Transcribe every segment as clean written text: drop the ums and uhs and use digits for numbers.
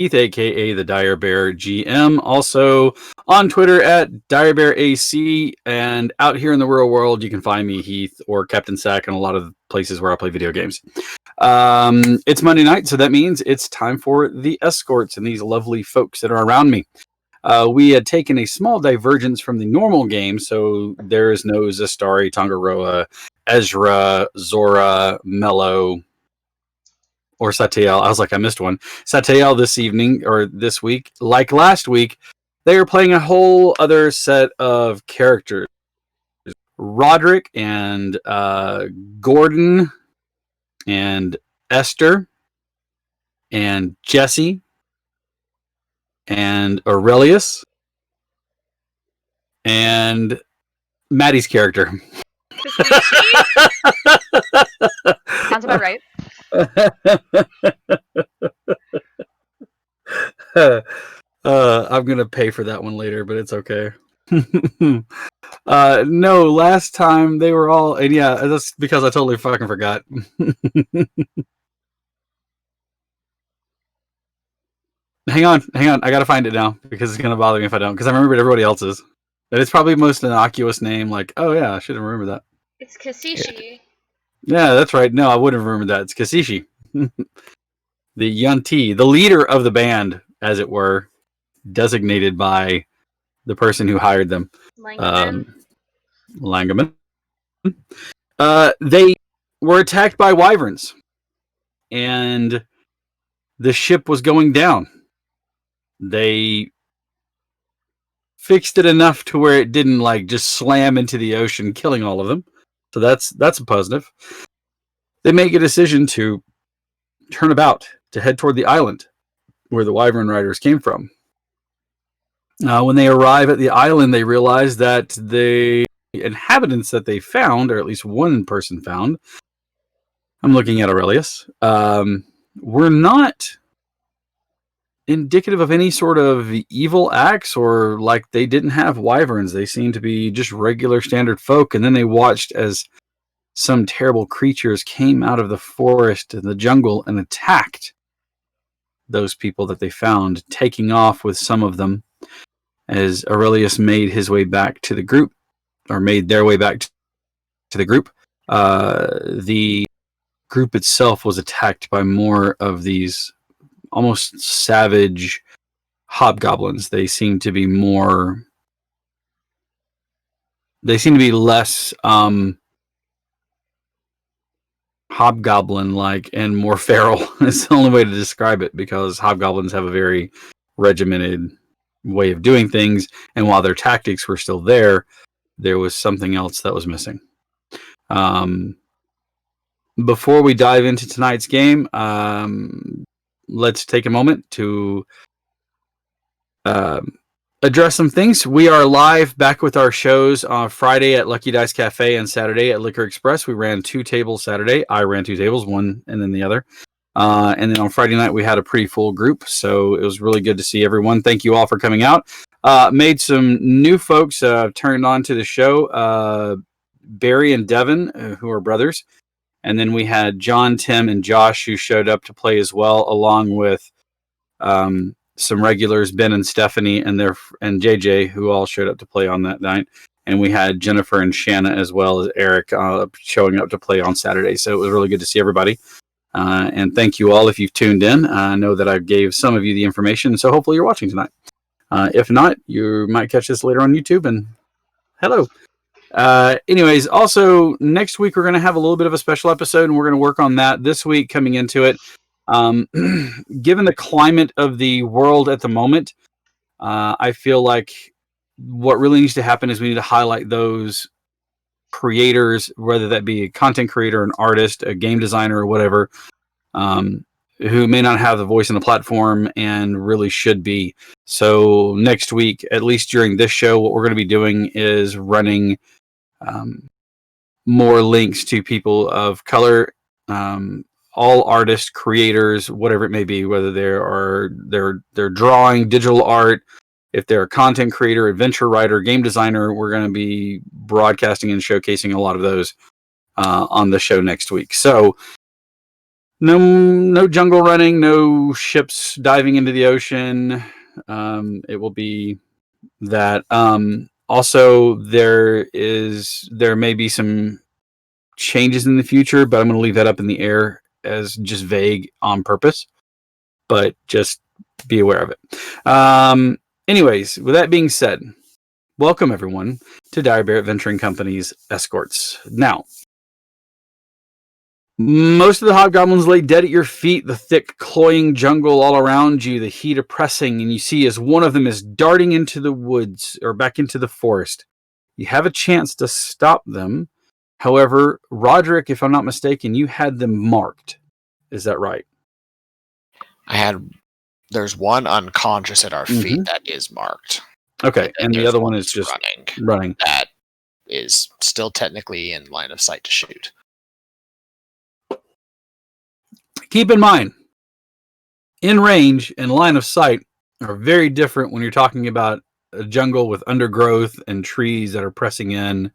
Heath, aka the Dire Bear GM. Also on Twitter at DireBearAC, and out here in the real world, you can find me, Heath, or Captain Sack, and a lot of places where I play video games. It's Monday night, so that means it's time for the Escorts and these lovely folks that are around me. We had taken a small divergence from the normal game, so there is no Zastari, Tangaroa, Ezra, Zora, Mello, or Satael. I was like, I missed one. Satael this evening, or this week. Like last week, they are playing a whole other set of characters. Roderick and Gordon and Esther and Jesse and Aurelius and Maddie's character. Sounds about right. I'm gonna pay for that one later, but it's okay. No, last time they were all, and yeah, that's because I totally fucking forgot. Hang on, I gotta find it now because it's gonna bother me if I don't, because I remembered everybody else's. And it's probably the most innocuous name, like, oh yeah, I should have remembered that. It's Kasishi. Yeah, that's right. No, I wouldn't have remembered that. It's Kasishi. The Yunti, the leader of the band, as it were, designated by the person who hired them. Langaman. They were attacked by wyverns, and the ship was going down. They fixed it enough to where it didn't like just slam into the ocean, killing all of them. So that's a positive. They make a decision to turn about to head toward the island where the wyvern riders came from. When they arrive at the island, they realize that the inhabitants that they found, or at least one person found, I'm looking at Aurelius, were not indicative of any sort of evil acts, or like they didn't have wyverns. They seemed to be just regular standard folk. And then they watched as some terrible creatures came out of the forest and the jungle and attacked those people that they found, taking off with some of them as Aurelius made his way back to the group, or made their way back to the group. The group itself was attacked by more of these almost savage hobgoblins. They seem to be less hobgoblin-like and more feral. It's the only way to describe it, because hobgoblins have a very regimented way of doing things, and while their tactics were still there was something else that was missing. Before we dive into tonight's game, let's take a moment to address some things. We are live back with our shows on Friday at Lucky Dice Cafe and Saturday at Liquor Express. We ran 2 tables Saturday. I ran 2 tables, one and then the other. And then on Friday night, we had a pretty full group, so it was really good to see everyone. Thank you all for coming out. Made some new folks turned on to the show. Barry and Devin, who are brothers. And then we had John, Tim, and Josh, who showed up to play as well, along with some regulars, Ben and Stephanie, and JJ, who all showed up to play on that night. And we had Jennifer and Shanna, as well as Eric, showing up to play on Saturday. So it was really good to see everybody. And thank you all if you've tuned in. I know that I gave some of you the information, so hopefully you're watching tonight. If not, you might catch this later on YouTube, and hello. Anyways, also next week we're going to have a little bit of a special episode, and we're going to work on that this week coming into it. Given the climate of the world at the moment, I feel like what really needs to happen is we need to highlight those creators, whether that be a content creator, an artist, a game designer, or whatever, who may not have the voice on the platform and really should be. So next week, at least during this show, what we're going to be doing is running more links to people of color, all artists, creators, whatever it may be, whether they're drawing, digital art, if they're a content creator, adventure writer, game designer. We're going to be broadcasting and showcasing a lot of those on the show next week. So No jungle running, no ships diving into the ocean. It will be that. Also, there may be some changes in the future, but I'm going to leave that up in the air as just vague on purpose. But just be aware of it. Anyways, with that being said, welcome everyone to Dire Bear Adventuring Company's Escorts. Now, most of the hobgoblins lay dead at your feet, the thick, cloying jungle all around you, the heat oppressing, and you see as one of them is darting into the woods or back into the forest. You have a chance to stop them. However, Roderick, if I'm not mistaken, you had them marked. Is that right? There's one unconscious at our feet that is marked. Okay, and the other one is just running. That is still technically in line of sight to shoot. Keep in mind, in range and line of sight are very different when you're talking about a jungle with undergrowth and trees that are pressing in.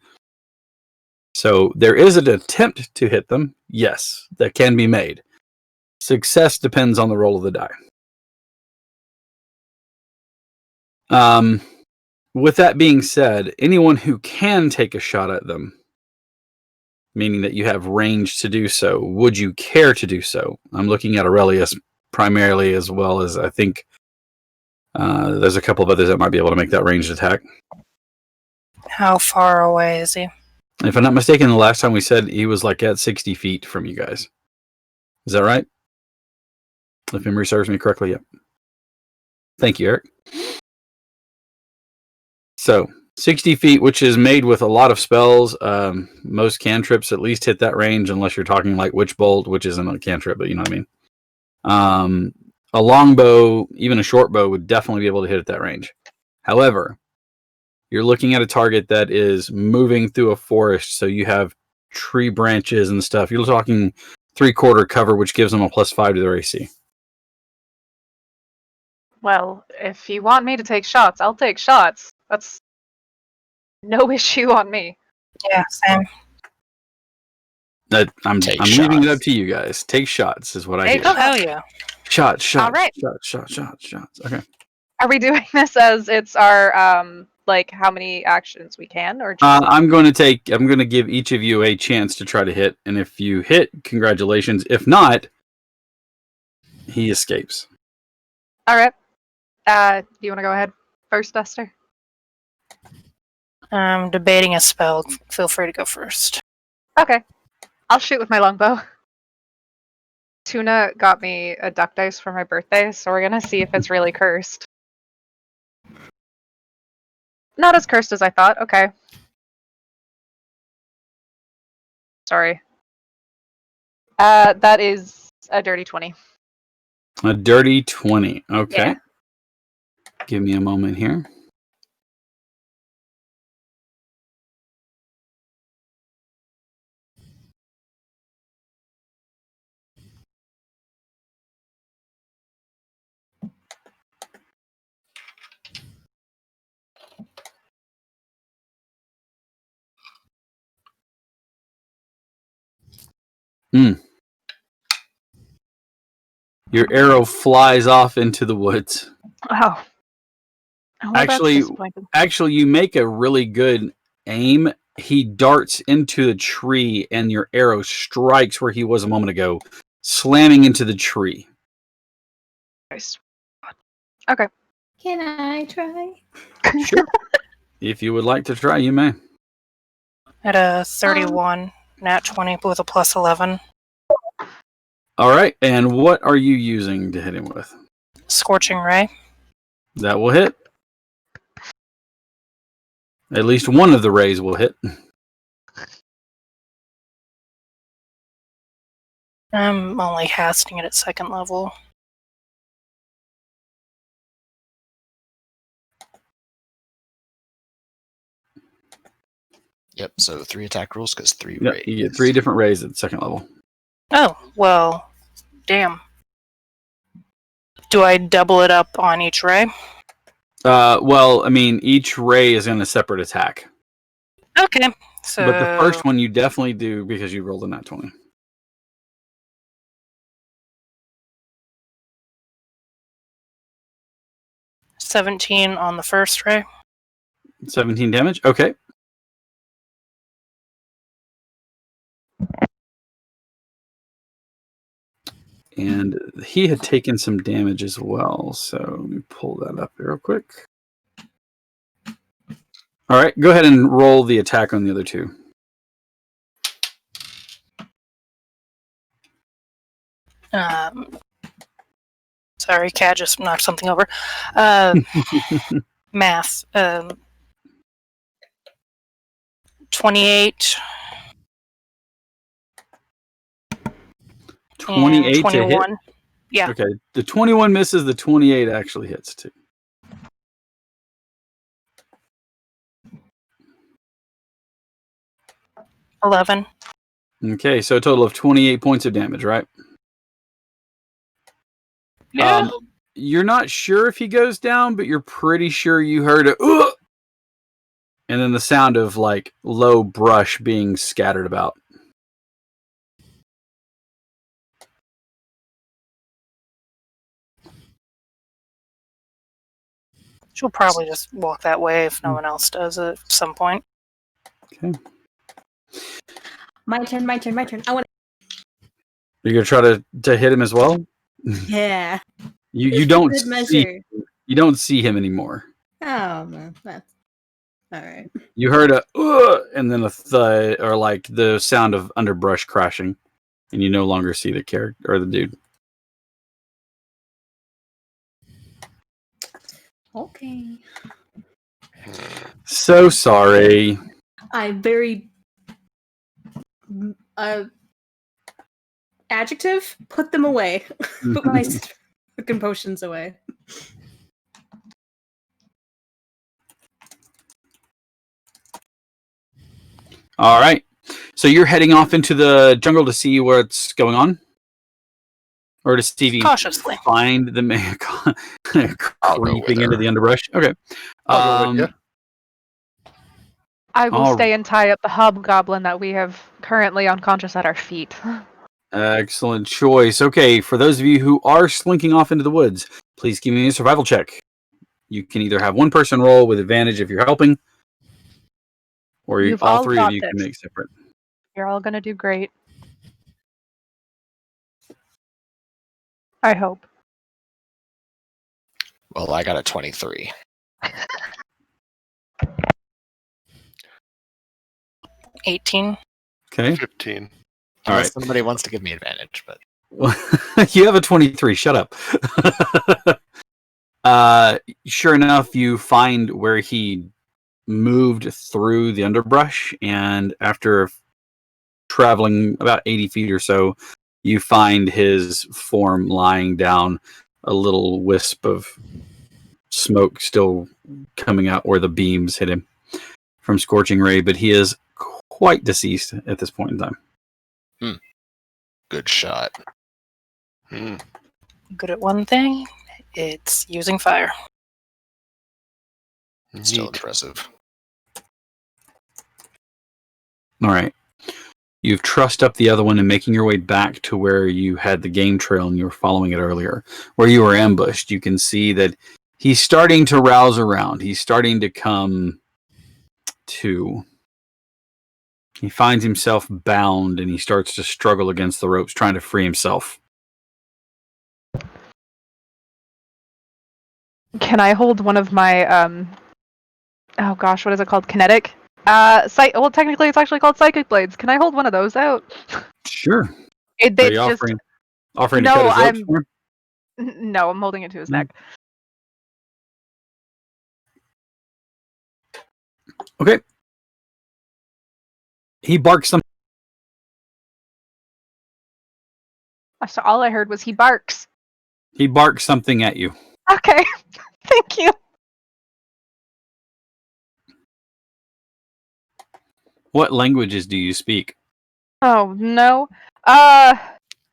So there is an attempt to hit them, yes, that can be made. Success depends on the roll of the die. With that being said, anyone who can take a shot at them, meaning that you have range to do so, would you care to do so? I'm looking at Aurelius primarily, as well as I think there's a couple of others that might be able to make that ranged attack. How far away is he? If I'm not mistaken, the last time we said he was like at 60 feet from you guys. Is that right? If memory serves me correctly, yep. Thank you, Eric. So, 60 feet, which is made with a lot of spells. Most cantrips at least hit that range, unless you're talking like Witch Bolt, which isn't a cantrip, but you know what I mean. A long bow, even a short bow, would definitely be able to hit at that range. However, you're looking at a target that is moving through a forest, so you have tree branches and stuff. You're talking 3/4 cover, which gives them a +5 to their AC. Well, if you want me to take shots, I'll take shots. That's no issue on me. Yeah, same. I'm leaving it up to you guys. Take shots is what I hear. Oh, hell yeah. Shots. All right. Shots. Okay. Are we doing this as it's our like how many actions we can, or just... I'm going to give each of you a chance to try to hit, and if you hit, congratulations. If not, he escapes. All right. Do you want to go ahead first, Duster? I'm debating a spell. Feel free to go first. Okay. I'll shoot with my longbow. Tuna got me a duck dice for my birthday, so we're gonna see if it's really cursed. Not as cursed as I thought. Okay. Sorry. That is a dirty 20. A dirty 20. Okay. Yeah. Give me a moment here. Your arrow flies off into the woods. Oh. Actually, you make a really good aim. He darts into the tree, and your arrow strikes where he was a moment ago, slamming into the tree. Nice. Okay. Can I try? Sure. If you would like to try, you may. At a 31, nat 20 with a +11. All right, and what are you using to hit him with? Scorching Ray. That will hit. At least one of the rays will hit. I'm only casting it at 2nd level. Yep, so 3 attack rolls because 3 Yep, rays. you get 3 different rays at 2nd level. Oh, well, damn. Do I double it up on each ray? Well, I mean, each ray is in a separate attack. Okay, so... But the first one you definitely do because you rolled a nat 20. 17 on the first ray. 17 damage. Okay. And he had taken some damage as well. So let me pull that up real quick. All right. Go ahead and roll the attack on the other two. Sorry, Cat just knocked something over. Math. 28. 28 and 21. to hit? Yeah. Okay. The 21 misses. The 28 actually hits too. $11. Okay. So a total of 28 points of damage, right? Yeah. You're not sure if he goes down, but you're pretty sure you heard a "Ugh!" and then the sound of like low brush being scattered about. She'll probably just walk that way if no one else does at some point. Okay. My turn. I want. You're gonna try to hit him as well. Yeah. You don't Good see measure. you don't see him anymore. Oh man, that's all right. You heard a "Ugh!" and then a thud, or like the sound of underbrush crashing, and you no longer see the character or the dude. Okay. So sorry. I very adjective. Put them away. Put my fucking potions away. All right. So you're heading off into the jungle to see what's going on, or to see if you Cautiously. find the man I'll go creeping with into her. the underbrush. Okay. I'll go with I will All- stay and tie up the hobgoblin that we have currently unconscious at our feet. Excellent choice. Okay, for those of you who are slinking off into the woods, please give me a survival check. You can either have one person roll with advantage if you're helping, or You've all all three of got you can this. make separate. You're all gonna do great. I hope. Well, I got a 23. 18. Okay. 15. All Unless right. somebody wants to give me advantage, but You have a 23. Shut up. Sure enough, you find where he moved through the underbrush, and after traveling about 80 feet or so, you find his form lying down, a little wisp of smoke still coming out where the beams hit him from Scorching Ray, but he is quite deceased at this point in time. good shot. Hmm. Good at one thing. It's using fire. Still Neat. impressive. All right. You've trussed up the other one and making your way back to where you had the game trail and you were following it earlier, where you were ambushed. You can see that he's starting to rouse around. He's starting to come to. He finds himself bound and he starts to struggle against the ropes, trying to free himself. Can I hold one of my oh gosh, what is it called? Kinetic? Well, technically it's actually called psychic blades. Can I hold one of those out? Sure. They Are you just offering to No, cut his ropes I'm- for him? no, I'm holding it to his neck. Okay. He barks something. So all I heard was he barks. He barks something at you. Okay. Thank you. What languages do you speak? Oh no.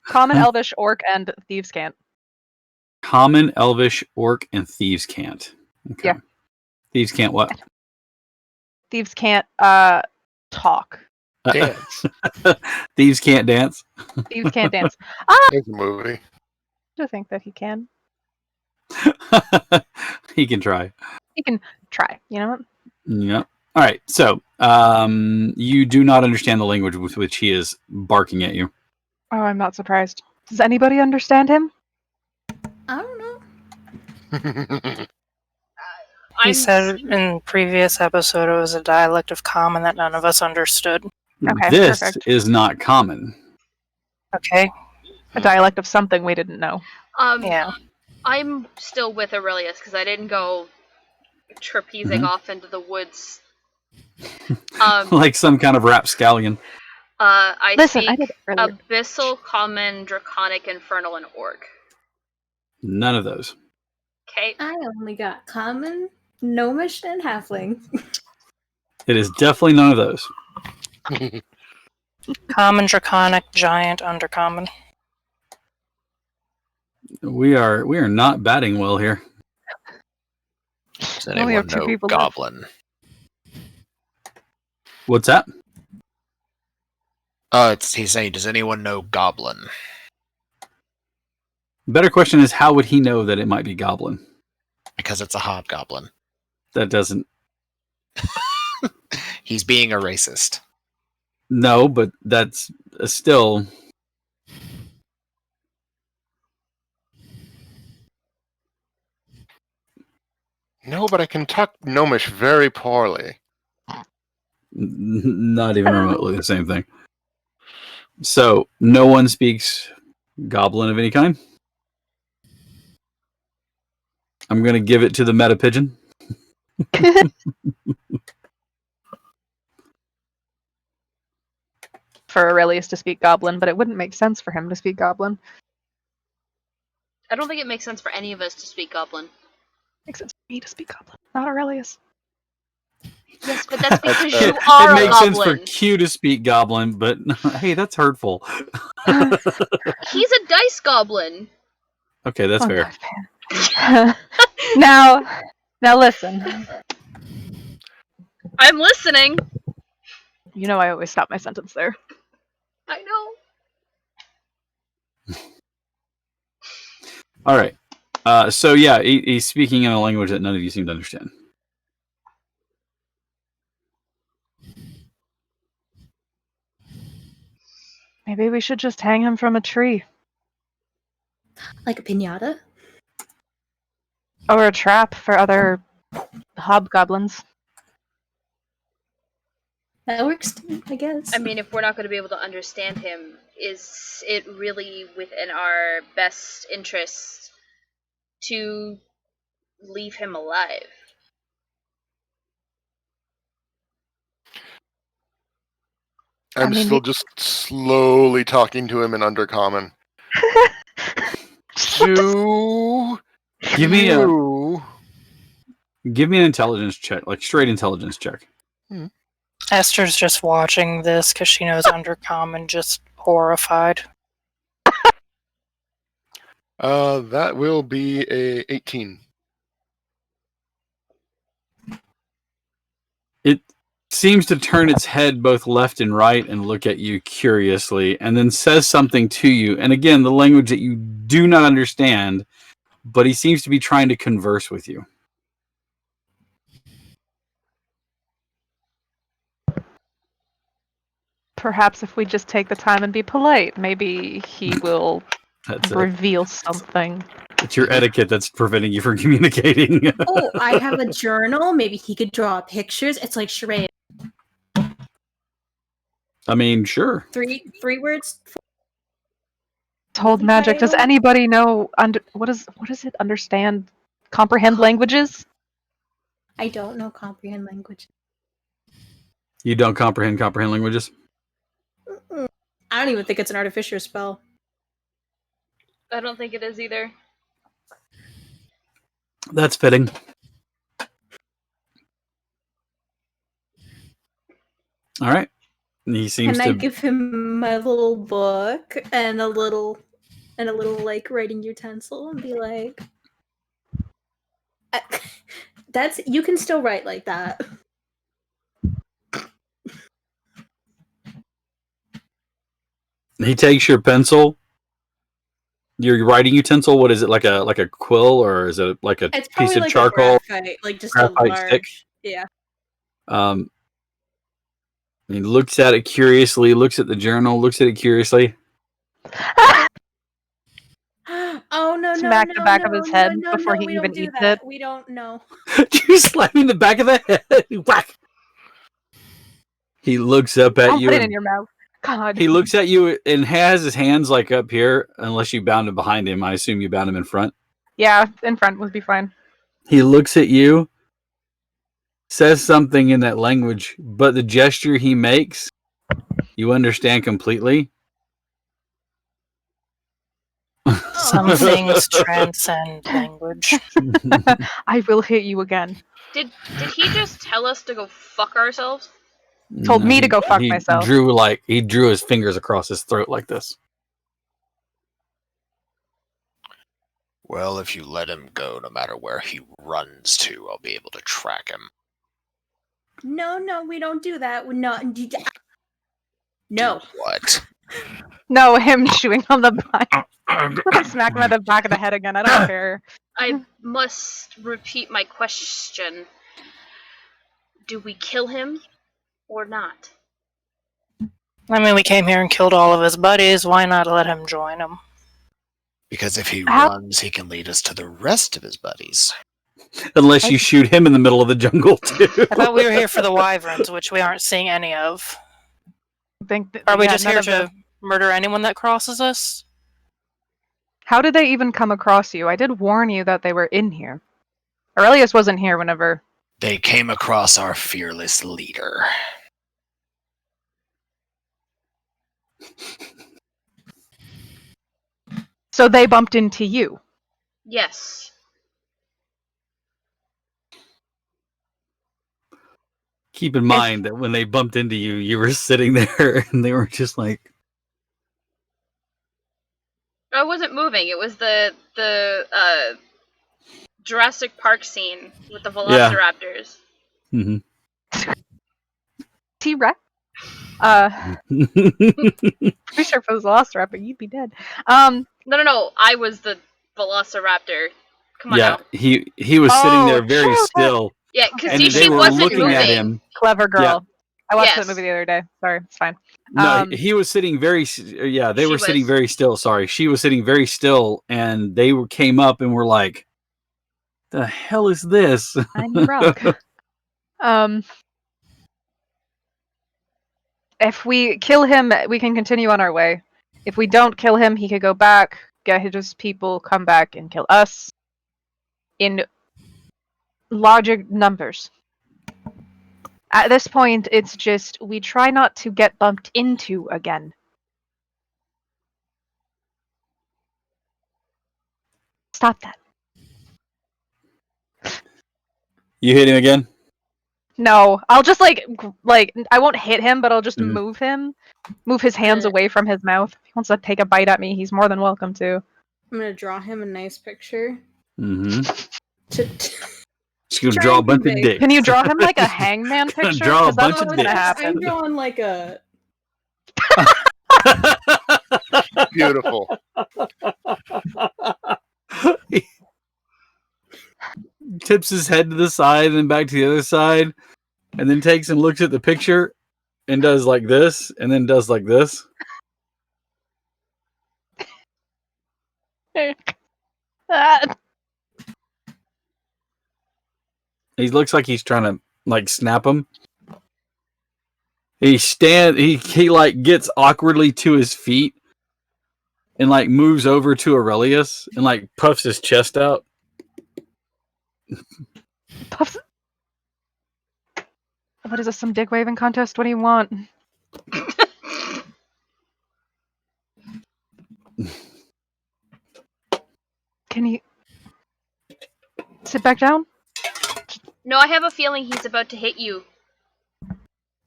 Common, Elvish, Orc, and Thieves' Cant. Common, Elvish, Orc, and Thieves' Cant. Okay. Yeah. Thieves Cant what? Thieves can't talk. Dance. Thieves can't dance. Thieves can't dance. There's a movie. I think that he can. He can try. He can try. You know what? Yep. All right. So, you do not understand the language with which he is barking at you. Oh, I'm not surprised. Does anybody understand him? I don't know. He said in previous episode it was a dialect of common that none of us understood. Okay, This perfect. is not common. Okay. A dialect of something we didn't know. Yeah. I'm still with Aurelius because I didn't go trapezing off into the woods. Like some kind of rapscallion. I Listen, I speak did it earlier. Abyssal, Common, Draconic, Infernal, and Orc. None of those. Okay. I only got common, gnomish, and halfling. It is definitely none of those. Common, draconic, giant, undercommon. We are not batting well here. Does We only anyone have two know people left. goblin? What's that? He's saying, does anyone know goblin? Better question is, how would he know that it might be goblin? Because it's a hobgoblin. That doesn't. He's being a racist. No, but that's still. No, but I can talk gnomish very poorly. Not even remotely the same thing. So, no one speaks goblin of any kind? I'm going to give it to the meta pigeon. For Aurelius to speak Goblin, but it wouldn't make sense for him to speak Goblin. I don't think it makes sense for any of us to speak Goblin. Makes sense for me to speak Goblin, not Aurelius. Yes, but that's because fair. you are It a makes sense for Goblin. Q to speak goblin, but hey, that's hurtful. He's a dice goblin. Okay, that's Oh, fair. God, man. now listen. I'm listening. You know I always stop my sentence there. I know. All right. So yeah, he's speaking in a language that none of you seem to understand. Maybe we should just hang him from a tree. Like a pinata? Or a trap for other hobgoblins. That works too, I guess. I mean, if we're not going to be able to understand him, is it really within our best interest to leave him alive? I'm still just slowly talking to him in undercommon. Do Give me you... an intelligence check, like straight intelligence check. Esther's just watching this because she knows undercommon, just horrified. That will be a 18. It seems to turn its head both left and right and look at you curiously, and then says something to you. And again, the language that you do not understand, but he seems to be trying to converse with you. Perhaps if we just take the time and be polite, maybe he will That's it. reveal something. It's your etiquette that's preventing you from communicating. Oh, I have a journal. Maybe he could draw pictures. It's like charade. I mean, sure. Three words. Told magic. Does Title? anybody know what is it? Understand, comprehend languages? I don't know comprehend language. You don't comprehend languages? I don't even think it's an artificer spell. I don't think it is either. That's fitting. All right. He seems Can I to give him my little book and a little like writing utensil and be like, "That's you can still write like that." He takes your pencil, Your writing utensil, what is it, like a quill, or is it like a It's piece probably of like charcoal? a graphite, like just a Graphite large. stick? Yeah. He looks at it curiously, looks at the journal, looks at it curiously. Oh no! Smack no, the back no, of his no, head no, before no, he we even don't do eats that. it. We don't know. You slap him in the back of the head. Whack! He looks up at Don't you. put it in And your mouth. God. he looks at you and has his hands like up here, unless you bound him behind him. I assume you bound him in front. Yeah, in front would be fine. He looks at you, says something in that language, but the gesture he makes, you understand completely. Some things transcend language. I will hit you again. Did he just tell us to go fuck ourselves? Told me to go fuck he myself. He drew his fingers across his throat like this. Well, if you let him go, no matter where he runs to, I'll be able to track him. No, we don't do that. No. Do what? No, him chewing on the bite. Smack him at the back of the head again. I don't care. I must repeat my question. Do we kill him or not? I mean, we came here and killed all of his buddies. Why not let him join him? Because if he How- runs, he can lead us to the rest of his buddies. Unless you shoot him in the middle of the jungle, too. I thought we were here for the wyverns, which we aren't seeing any of. Are we just here to murder anyone that crosses us? How did they even come across you? I did warn you that they were in here. Aurelius wasn't here whenever. They came across our fearless leader. So they bumped into you. Yes. Keep in mind that when they bumped into you, you were sitting there and they were just like... I wasn't moving. It was the Jurassic Park scene with the Velociraptors. Mm-hmm. T-Rex? Pretty sure if it was a Velociraptor, you'd be dead. No. I was the Velociraptor. Come on Yeah, now. he was sitting there very shoot. still. Yeah, because And see, they she were wasn't looking moving. at him. Clever girl. I watched Yes. that movie the other day. Sorry, it's fine. No, he was sitting very... Yeah, they She were sitting was. very still. Sorry. She was sitting very still, and they came up and were like, the hell is this? I'm rock. If we kill him, we can continue on our way. If we don't kill him, he could go back, get his people, come back, and kill us in larger numbers. At this point, it's just we try not to get bumped into again. Stop that. You hit him again? No, I'll just like I won't hit him, but I'll just Mhm. move his hands away from his mouth. If he wants to take a bite at me, he's more than welcome to. I'm gonna draw him a nice picture. Mm-hmm. To Just gonna Try draw a and be bunch of big. dicks. Can you draw him like a hangman picture? Draw a 'Cause that's bunch of what's gonna dicks. happen. I'm drawing like a. Beautiful. He tips his head to the side and then back to the other side, and then takes and looks at the picture and does like this, and then does like this. He looks like he's trying to like snap him. He like gets awkwardly to his feet and like moves over to Aurelius and like puffs his chest out. Puffs. What is this? Some dick waving contest? What do you want? Can you sit back down? No, I have a feeling he's about to hit you.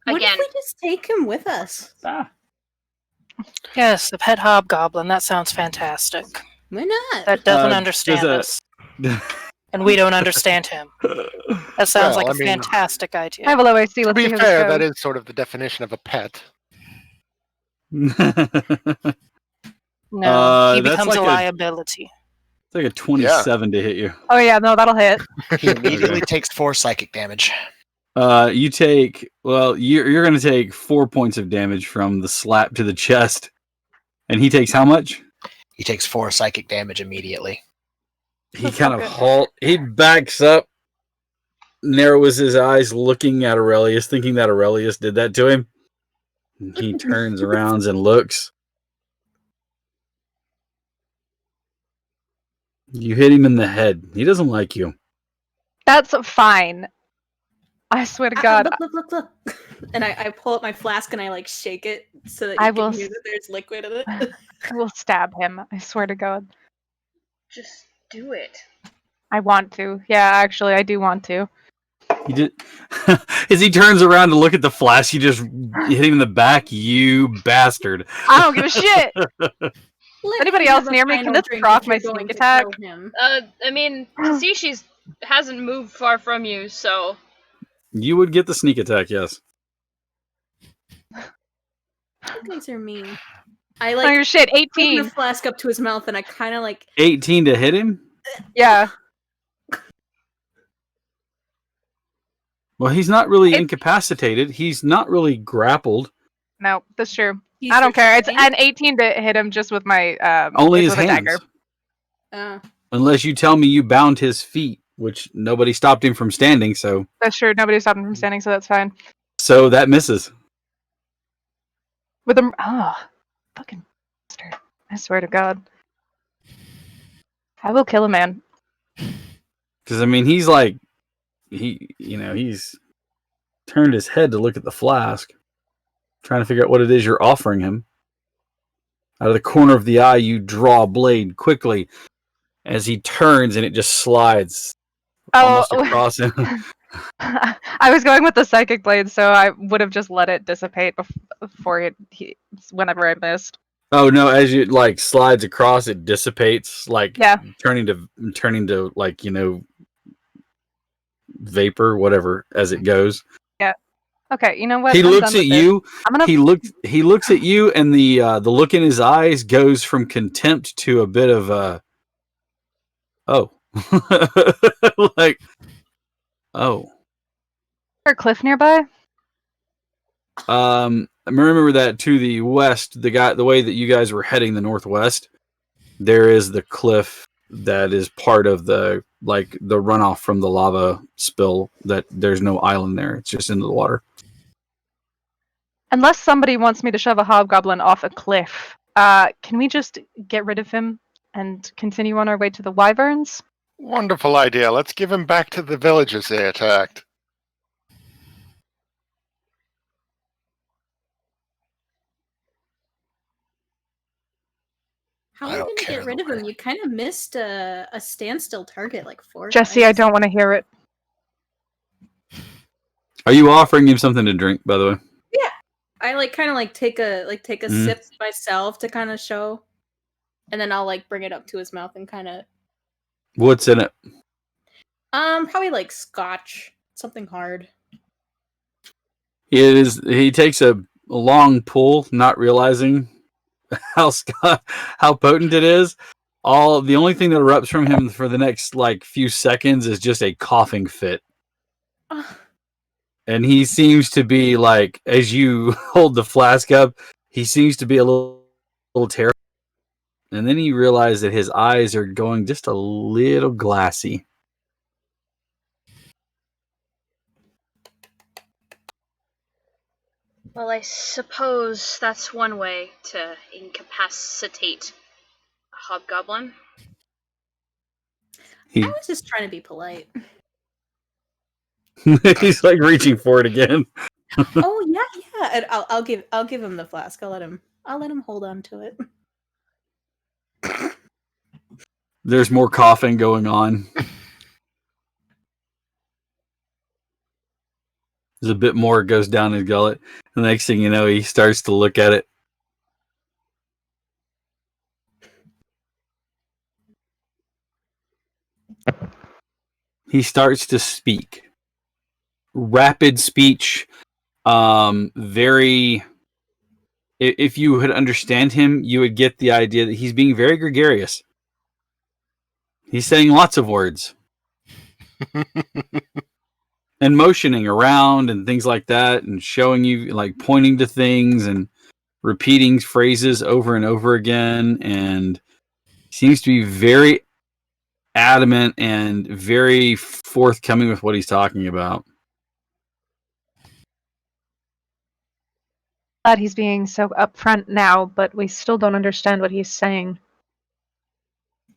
What Again. if we just take him with us? Yes, the pet hobgoblin. That sounds fantastic. Why not? That doesn't there's understand a- us. And we don't understand him. That sounds Well, like I a mean- fantastic idea. I have a low AC. To Let's see be how fair, this that goes. is sort of the definition of a pet. No. He That's becomes like a liability. It's like a 27 to hit you. Oh yeah, no, that'll hit. He immediately Okay. takes 4 psychic damage. You take you're going to take 4 points of damage from the slap to the chest, and he takes how much? He takes 4 psychic damage immediately. He kind of he backs up, narrows his eyes, looking at Aurelius, thinking that Aurelius did that to him. And he turns around and looks. You hit him in the head. He doesn't like you. That's fine. I swear to God. Look. And I pull up my flask and I like shake it so that I you will can hear that there's liquid in it. I will stab him. I swear to God. Just do it. I want to. Yeah, actually, I do want to. He did. As he turns around to look at the flash, you just hit him in the back. You bastard! I don't give a shit. Let Anybody him else have a near me? final Can this drink proc if you're my going sneak to attack? kill him. I mean, Kashishi's hasn't moved far from you, so You would get the sneak attack, yes. You guys are mean. I Oh, like your shit. hold 18. the flask up to his mouth and I kind of like 18 to hit him. Yeah. Well, he's not really incapacitated. He's not really grappled. No, that's true. he's I don't care. It's restrained. an 18 to hit him just with my Only his with a hands. dagger. Unless you tell me you bound his feet, which nobody stopped him from standing, so That's true. Nobody stopped him from standing, so that's fine. so that misses. With him, fucking bastard! I swear to God, I will kill a man. Because I mean, he's like he's turned his head to look at the flask, trying to figure out what it is you're offering him. Out of the corner of the eye, you draw a blade quickly as he turns, and it just slides almost across him. I was going with the psychic blade, so I would have just let it dissipate before whenever I missed. Oh no! As you like slides across, it dissipates, like turning to like vapor, whatever, as it goes. Yeah. Okay. You know what? He looks at you. He looks at you, and the look in his eyes goes from contempt to a bit of oh, like oh. Is there a cliff nearby? I remember that to the west, the way that you guys were heading the northwest, there is the cliff that is part of the runoff from the lava spill. That there's no island there; it's just into the water. Unless somebody wants me to shove a hobgoblin off a cliff, can we just get rid of him and continue on our way to the wyverns? Wonderful idea. Let's give him back to the villages they attacked. How are we going to get rid of him? You kind of missed a standstill target like 4 Jesse, times. I don't want to hear it. Are you offering him something to drink, by the way? Yeah. I kind of take a sip myself to kind of show, and then I'll bring it up to his mouth and kind of. What's in it? Probably scotch, something hard. It is. He takes a long pull, not realizing how potent it is. The only thing that erupts from him for the next few seconds is just a coughing fit. And he seems to be as you hold the flask up, he seems to be a little terrified. And then you realize that his eyes are going just a little glassy. Well, I suppose that's one way to incapacitate a hobgoblin. I was just trying to be polite. He's reaching for it again. Oh yeah. And I'll give him the flask. I'll let him hold on to it. There's more coughing going on. There's a bit more goes down his gullet. The next thing you know, he starts to look at it. He starts to speak. Rapid speech, very if you would understand him, you would get the idea that he's being very gregarious. He's saying lots of words. And motioning around and things like that, and showing you, like, pointing to things and repeating phrases over and over again, and seems to be very adamant and very forthcoming with what he's talking about. Glad he's being so upfront now, but we still don't understand what he's saying.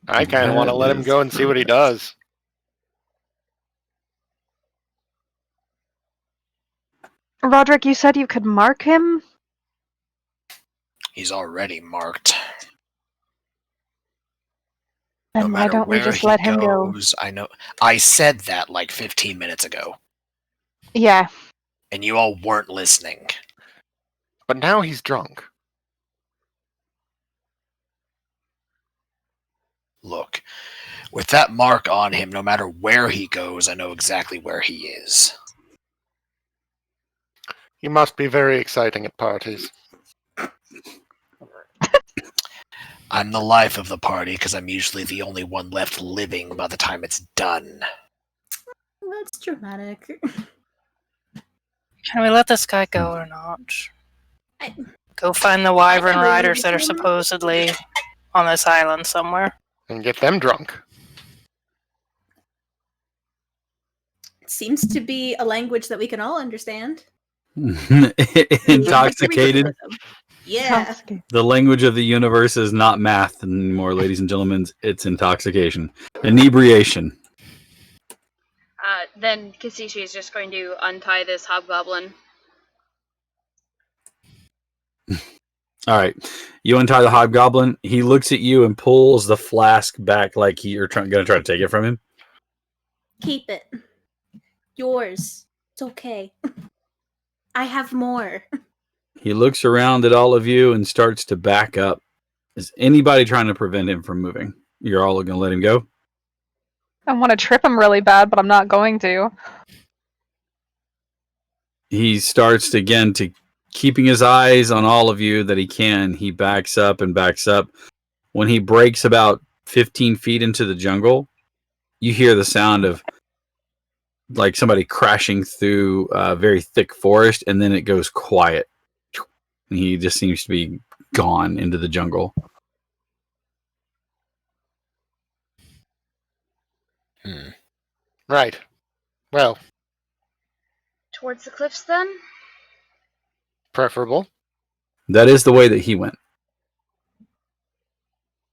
I kind of want to let him go and see what he does. Roderick, you said you could mark him? He's already marked. Then why don't we just let him go? I know. I said that like 15 minutes ago. Yeah. And you all weren't listening. But now he's drunk. Look, with that mark on him, no matter where he goes, I know exactly where he is. He must be very exciting at parties. I'm the life of the party because I'm usually the only one left living by the time it's done. That's dramatic. Can we let this guy go or not? Go find the wyvern riders that are supposedly on this island somewhere. And get them drunk. It seems to be a language that we can all understand. Intoxicated. Yeah. The language of the universe is not math anymore, ladies and gentlemen. It's intoxication. Inebriation. Then Kasishi is just going to untie this hobgoblin. All right. You untie the hobgoblin. He looks at you and pulls the flask back like you're going to try to take it from him. Keep it. Yours. It's okay. I have more. He looks around at all of you and starts to back up. Is anybody trying to prevent him from moving? You're all going to let him go? I want to trip him really bad, but I'm not going to. He starts again to keeping his eyes on all of you that he can. He backs up and backs up. When he breaks about 15 feet into the jungle, you hear the sound of like somebody crashing through a very thick forest, and then it goes quiet. And he just seems to be gone into the jungle. Right. Well. Towards the cliffs, then? Preferable. That is the way that he went.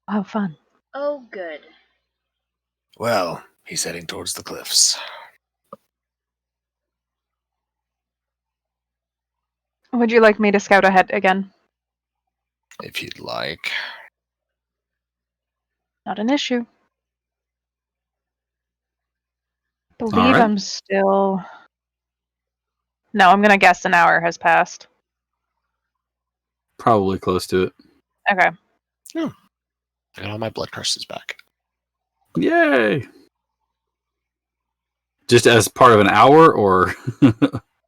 Oh, fun. Oh, good. Well, he's heading towards the cliffs. Would you like me to scout ahead again? If you'd like. Not an issue. Believe right. I'm still... No, I'm going to guess an hour has passed. Probably close to it. Okay. I got all my blood curses back. Yay! Just as part of an hour, or...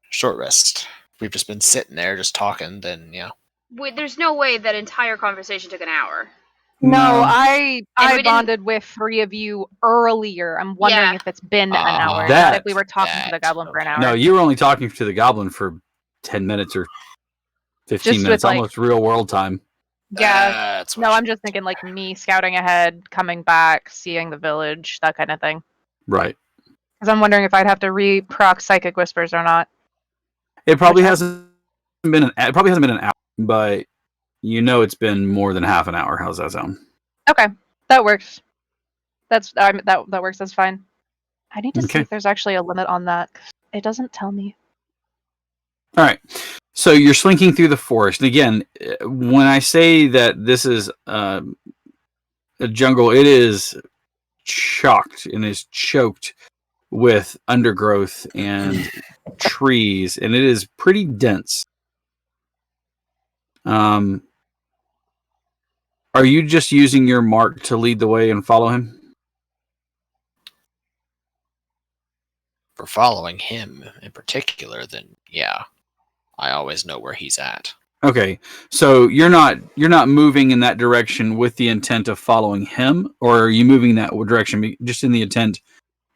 Short rest. If we've just been sitting there just talking, then yeah. Wait, there's no way that entire conversation took an hour. No, I bonded with 3 of you earlier. I'm wondering if it's been an hour. Not if we were talking to the goblin for an hour. No, you were only talking to the goblin for 10 minutes or 15 Just minutes, with, like- almost real world time. Yeah. No, I'm just thinking like me scouting ahead, coming back, seeing the village, that kind of thing. Right. Because I'm wondering if I'd have to re-proc Psychic Whispers or not. It probably hasn't been an hour, but you know it's been more than half an hour. How's that sound? Okay, that works. That works. That's fine. I need to see Okay. if there's actually a limit on that. 'Cause it doesn't tell me. All right. So you're slinking through the forest. And again, when I say that this is a jungle, it is chocked and is choked with undergrowth and trees, and it is pretty dense. Are you just using your mark to lead the way and follow him? For following him in particular, then yeah. I always know where he's at. Okay, so you're not moving in that direction with the intent of following him, or are you moving that direction just in the intent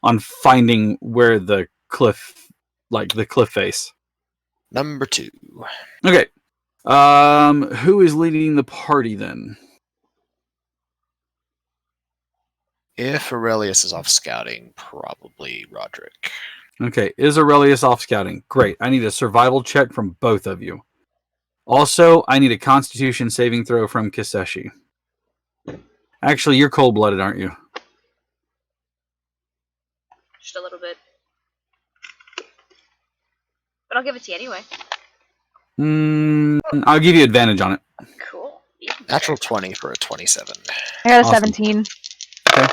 on finding where the cliff, like the cliff face? Number 2. Okay. Who is leading the party then? If Aurelius is off scouting, probably Roderick. Okay, is Aurelius off scouting? Great. I need a survival check from both of you. Also, I need a Constitution saving throw from Kiseshi. Actually, you're cold-blooded, aren't you? Just a little bit. But I'll give it to you anyway. I'll give you advantage on it. Cool. Natural 20 for a 27. I got a Awesome. 17. Okay.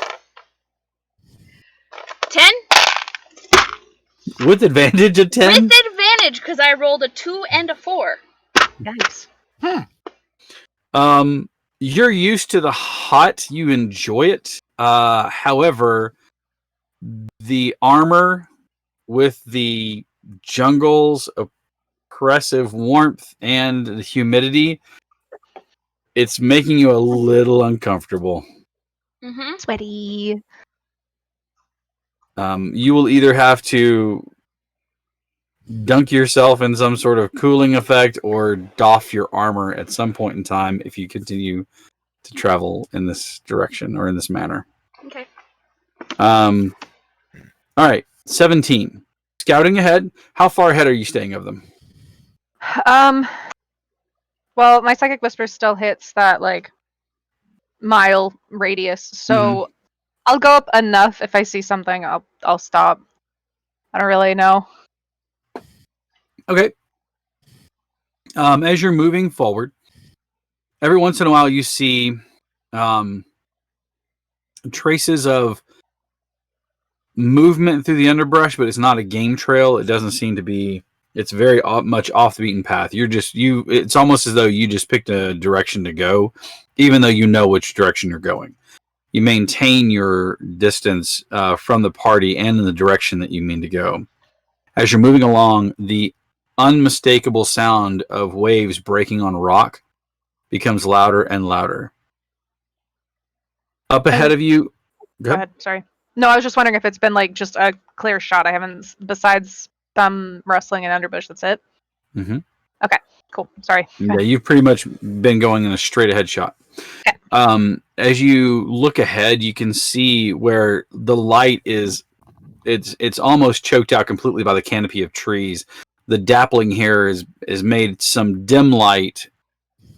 10? With advantage of 10? With advantage, because I rolled a 2 and a 4. Nice. You're used to the hot. You enjoy it. However, the armor with the jungle's oppressive warmth and the humidity, it's making you a little uncomfortable. Mm-hmm. Sweaty. You will either have to dunk yourself in some sort of cooling effect or doff your armor at some point in time if you continue to travel in this direction or in this manner. Okay. All right, 17. Scouting ahead. How far ahead are you staying of them? Well, my psychic whisper still hits that like mile radius, so I'll go up enough. If I see something, I'll stop. I don't really know. Okay. As you're moving forward, every once in a while you see traces of movement through the underbrush, but it's not a game trail. It doesn't seem to be. It's very much off the beaten path. It's almost as though you just picked a direction to go, even though you know which direction you're going. You maintain your distance from the party and in the direction that you mean to go. As you're moving along, the unmistakable sound of waves breaking on rock becomes louder and louder. Up ahead of you... Go ahead, sorry. No, I was just wondering if it's been like just a clear shot. I haven't, besides them rustling in underbush, that's it? Mm-hmm. Okay, cool. Sorry. Yeah, you've pretty much been going in a straight ahead shot. Okay. As you look ahead, you can see where the light is. It's almost choked out completely by the canopy of trees. The dappling here is made some dim light,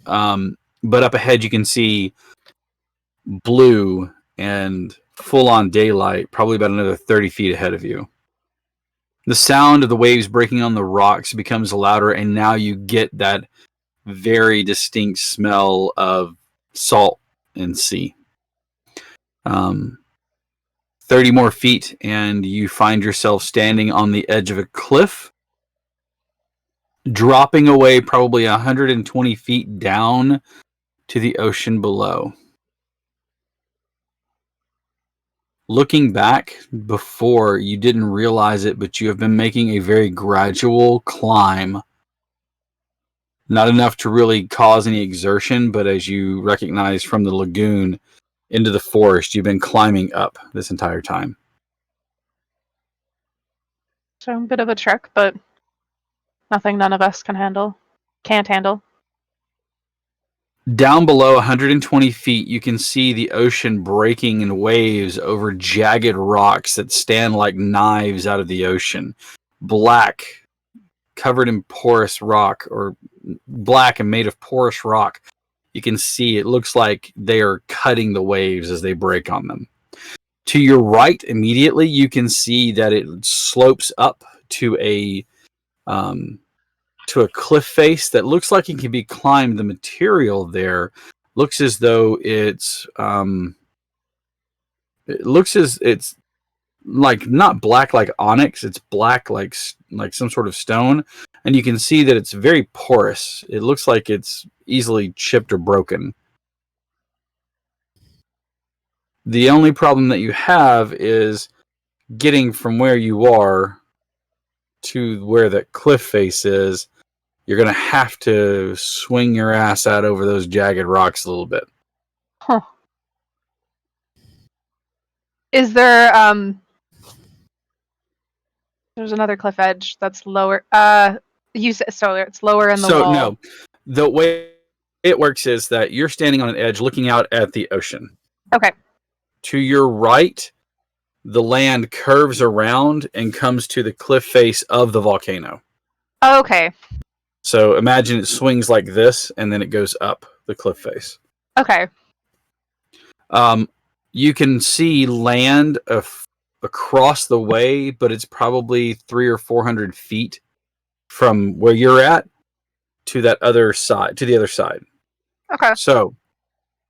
but up ahead you can see blue and full-on daylight, probably about another 30 feet ahead of you. The sound of the waves breaking on the rocks becomes louder, and now you get that very distinct smell of salt and sea. 30 more feet, and you find yourself standing on the edge of a cliff, dropping away probably 120 feet down to the ocean below. Looking back before, you didn't realize it, but you have been making a very gradual climb. Not enough to really cause any exertion, but as you recognize from the lagoon into the forest, you've been climbing up this entire time. So a bit of a trek, but nothing none of us can't handle. Down below 120 feet, you can see the ocean breaking in waves over jagged rocks that stand like knives out of the ocean. Black, covered in porous rock, or black and made of porous rock. You can see it looks like they are cutting the waves as they break on them. To your right, immediately, you can see that it slopes up to a cliff face that looks like it can be climbed. The material there looks as though it's like not black like onyx. It's black like some sort of stone, and you can see that it's very porous. It looks like it's easily chipped or broken. The only problem that you have is getting from where you are to where that cliff face is. you're going to have to swing your ass out over those jagged rocks a little bit. Huh. Is there there's another cliff edge that's lower. You said so it's lower in the wall. No, the way it works is that you're standing on an edge looking out at the ocean. Okay. To your right, the land curves around and comes to the cliff face of the volcano. Okay. So imagine it swings like this, and then it goes up the cliff face. Okay. You can see land across the way, but it's probably 300 or 400 feet from where you're at to that other side, to the other side. Okay. So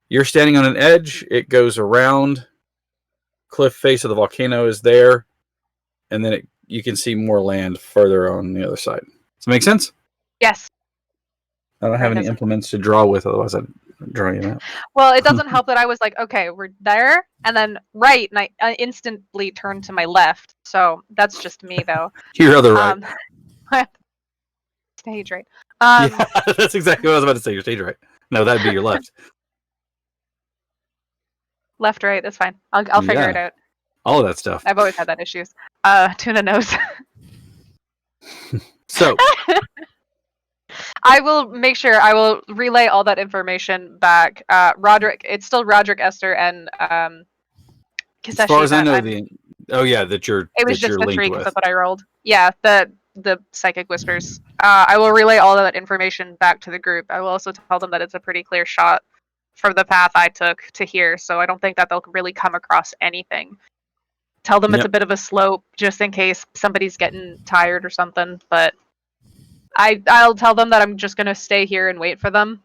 you're standing on an edge. It goes around. Cliff face of the volcano is there, and then you can see more land further on the other side. Does that make sense? Yes. I don't have any implements to draw with, otherwise I'd draw you out. Well, it doesn't help that I was like, okay, we're there, and then right, and I instantly turned to my left. So that's just me, though. Your other right. Stage right. Yeah, that's exactly what I was about to say. Your stage right. No, that'd be your left. Left, right. That's fine. I'll figure it out. All of that stuff. I've always had that issues. Tuna knows. So I will make sure I will relay all that information back. Roderick, it's still Roderick, Esther, and Kiseshi. As far as I know, that you're. It was just the 3 because that's what I rolled. Yeah, the psychic whispers. I will relay all of that information back to the group. I will also tell them that it's a pretty clear shot from the path I took to here, so I don't think that they'll really come across anything. Tell them it's a bit of a slope, just in case somebody's getting tired or something, but I'll tell them that I'm just going to stay here and wait for them.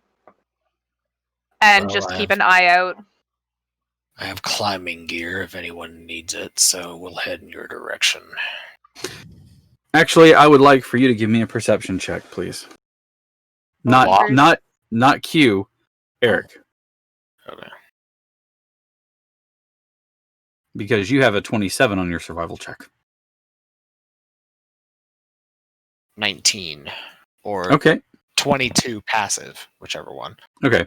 And just keep an eye out. I have climbing gear if anyone needs it, so we'll head in your direction. Actually, I would like for you to give me a perception check, please. Not Q, Eric. Okay. Because you have a 27 on your survival check. 19 or 22 passive, whichever one. Okay.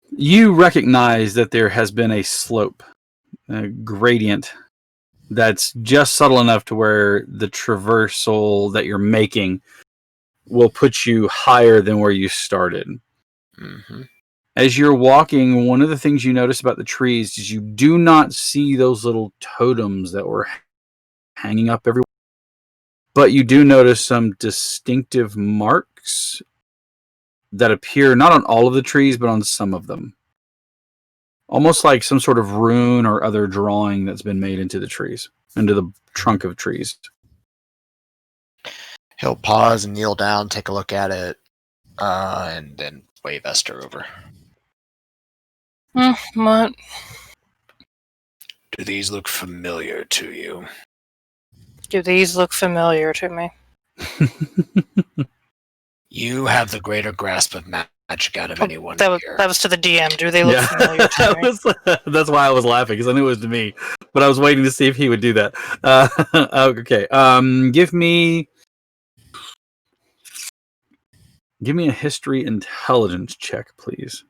You recognize that there has been a slope, a gradient that's just subtle enough to where the traversal that you're making will put you higher than where you started. Mm-hmm. As you're walking, one of the things you notice about the trees is you do not see those little totems that were hanging up everywhere. But you do notice some distinctive marks that appear not on all of the trees, but on some of them. Almost like some sort of rune or other drawing that's been made into the trees, into the trunk of trees. He'll pause and kneel down, take a look at it, and then wave Esther over. What? Do these look familiar to you? Do these look familiar to me? You have the greater grasp of magic out of anyone here. That was to the DM. Do they look familiar to me? That's why I was laughing, because I knew it was to me. But I was waiting to see if he would do that. Okay. Give me a history intelligence check, please.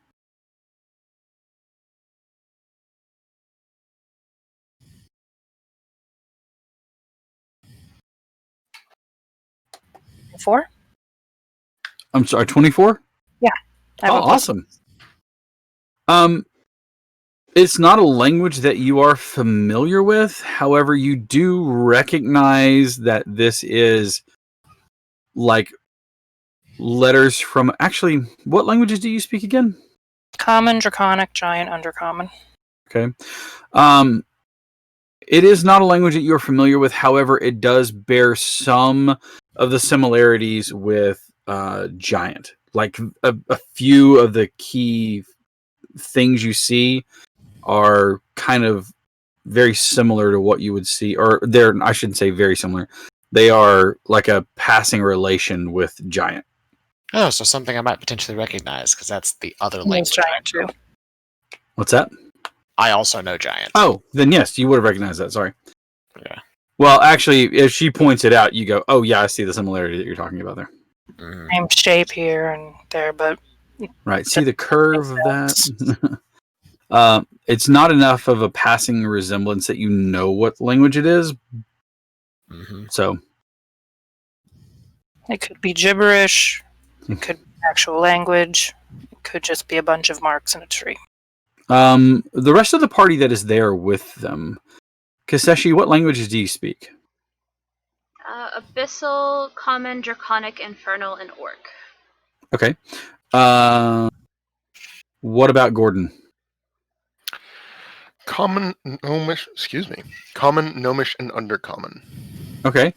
Four? I'm sorry, 24? Yeah. Oh, awesome. It's not a language that you are familiar with. However, you do recognize that this is like letters from... Actually, what languages do you speak again? Common, Draconic, Giant, Undercommon. Okay. It is not a language that you're familiar with. However, it does bear some of the similarities with Giant. Like a few of the key things you see are kind of very similar to what you would see, or I shouldn't say very similar. They are like a passing relation with Giant. Oh, so something I might potentially recognize, because that's the other language. Giant too. What's that? I also know Giant. Oh, then yes, you would have recognized that. Sorry. Yeah. Well, actually, if she points it out, you go, "Oh yeah, I see the similarity that you're talking about there." Same shape here and there, but Right. See the curve of that? It's not enough of a passing resemblance that you know what language it is. So it could be gibberish. It could be actual language. It could just be a bunch of marks in a tree. the rest of the party that is there with them, Kaseshi, what languages do you speak? Abyssal, Common, Draconic, Infernal, and Orc. Okay. What about Gordon? Common, Gnomish, Common, Gnomish, and Undercommon. Okay.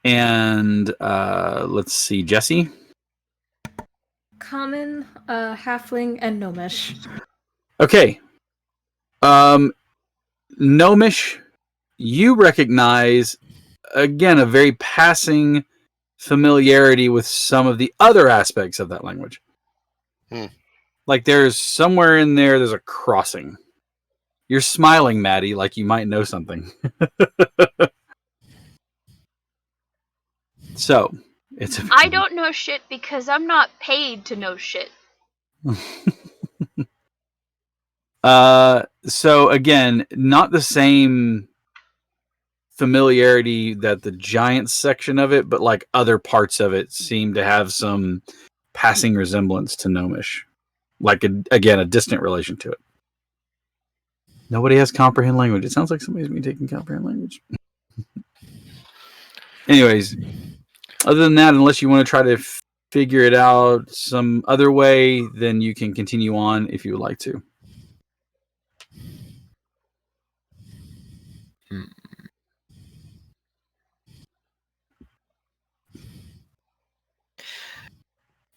And let's see, Jesse? Common, Halfling, and Gnomish. Okay. Gnomish, you recognize, again, a very passing familiarity with some of the other aspects of that language. Like there's somewhere in there's a crossing. You're smiling, Maddie, like you might know something. So, I don't know shit because I'm not paid to know shit. So again, not the same familiarity that the Giants section of it, but like other parts of it seem to have some passing resemblance to Gnomish. Like, again, a distant relation to it. Nobody has comprehend language. It sounds like somebody's been taking comprehend language. Anyways, other than that, unless you want to try to figure it out some other way, then you can continue on if you would like to.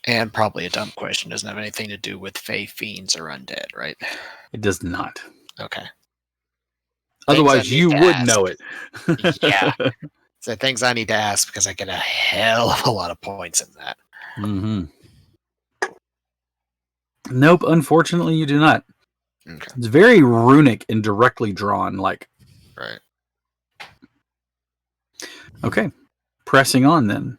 And probably a dumb question. Doesn't have anything to do with fey, fiends, or undead, right? It does not. Okay. Otherwise, you would know it. Yeah. So things I need to ask because I get a hell of a lot of points in that. Mm-hmm. Nope, unfortunately, you do not. Okay. It's very runic and directly drawn, like. Right. Okay. Pressing on then.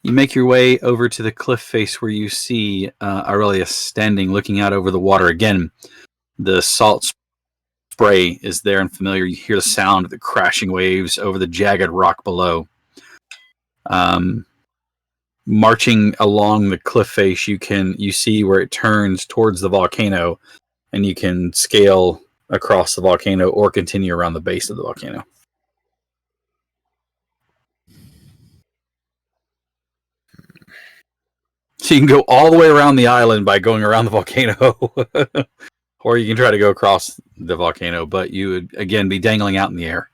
You make your way over to the cliff face where you see Aurelius standing, looking out over the water. Again, the salt spray is there and familiar. You hear the sound of the crashing waves over the jagged rock below. Marching along the cliff face, you see where it turns towards the volcano, and you can scale across the volcano or continue around the base of the volcano. So you can go all the way around the island by going around the volcano, or you can try to go across the volcano, but you would, again, be dangling out in the air.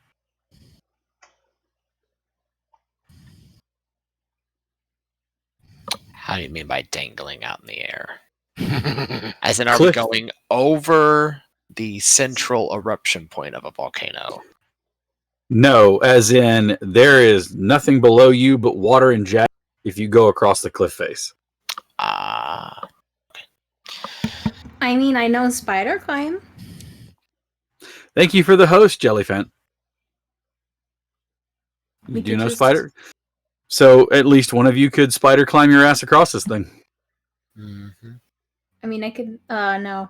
How do you mean by dangling out in the air? As in, are we going over the central eruption point of a volcano? No, as in there is nothing below you but water and jet if you go across the cliff face. Ah. I mean, I know spider climb. Thank you for the host, Jellyfant. You We do could know just- spider? So at least one of you could spider climb your ass across this thing. Mm-hmm. I mean, I could. No,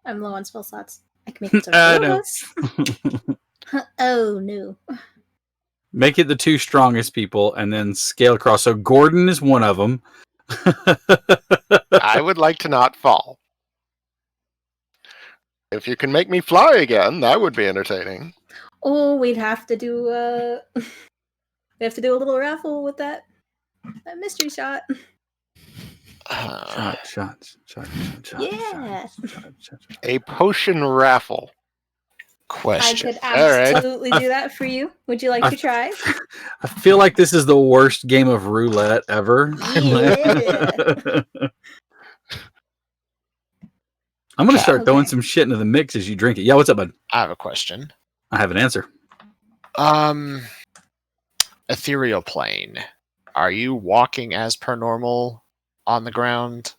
I'm low on spell slots. I can make it to two of us. Oh no! Make it the two strongest people, and then scale across. So Gordon is one of them. I would like to not fall. If you can make me fly again, that would be entertaining. Oh, we'd have to do we have to do a little raffle with that mystery shot. Shot. Yeah. A potion raffle. Question. I could absolutely do that for you. Would you like to try? I feel like this is the worst game of roulette ever. Yeah. I'm going to start throwing some shit into the mix as you drink it. Yeah, what's up, bud? I have a question. I have an answer. Ethereal plane. Are you walking as per normal on the ground,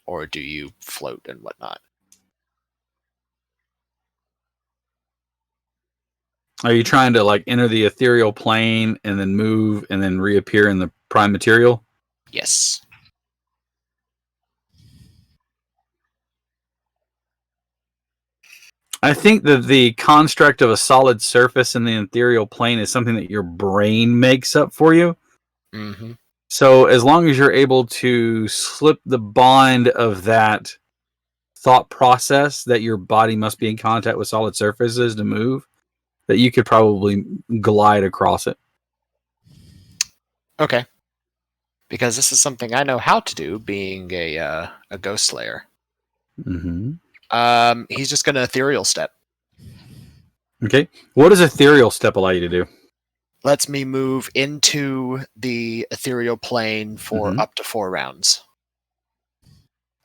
or do you float and whatnot? Are you trying to like enter the ethereal plane and then move and then reappear in the prime material? Yes. I think that the construct of a solid surface in the ethereal plane is something that your brain makes up for you. Mm-hmm. So as long as you're able to slip the bond of that thought process that your body must be in contact with solid surfaces to move, that you could probably glide across it. Okay. Because this is something I know how to do, being a ghost slayer. Mm-hmm. He's just going to ethereal step. Okay. What does ethereal step allow you to do? Lets me move into the ethereal plane for up to 4 rounds.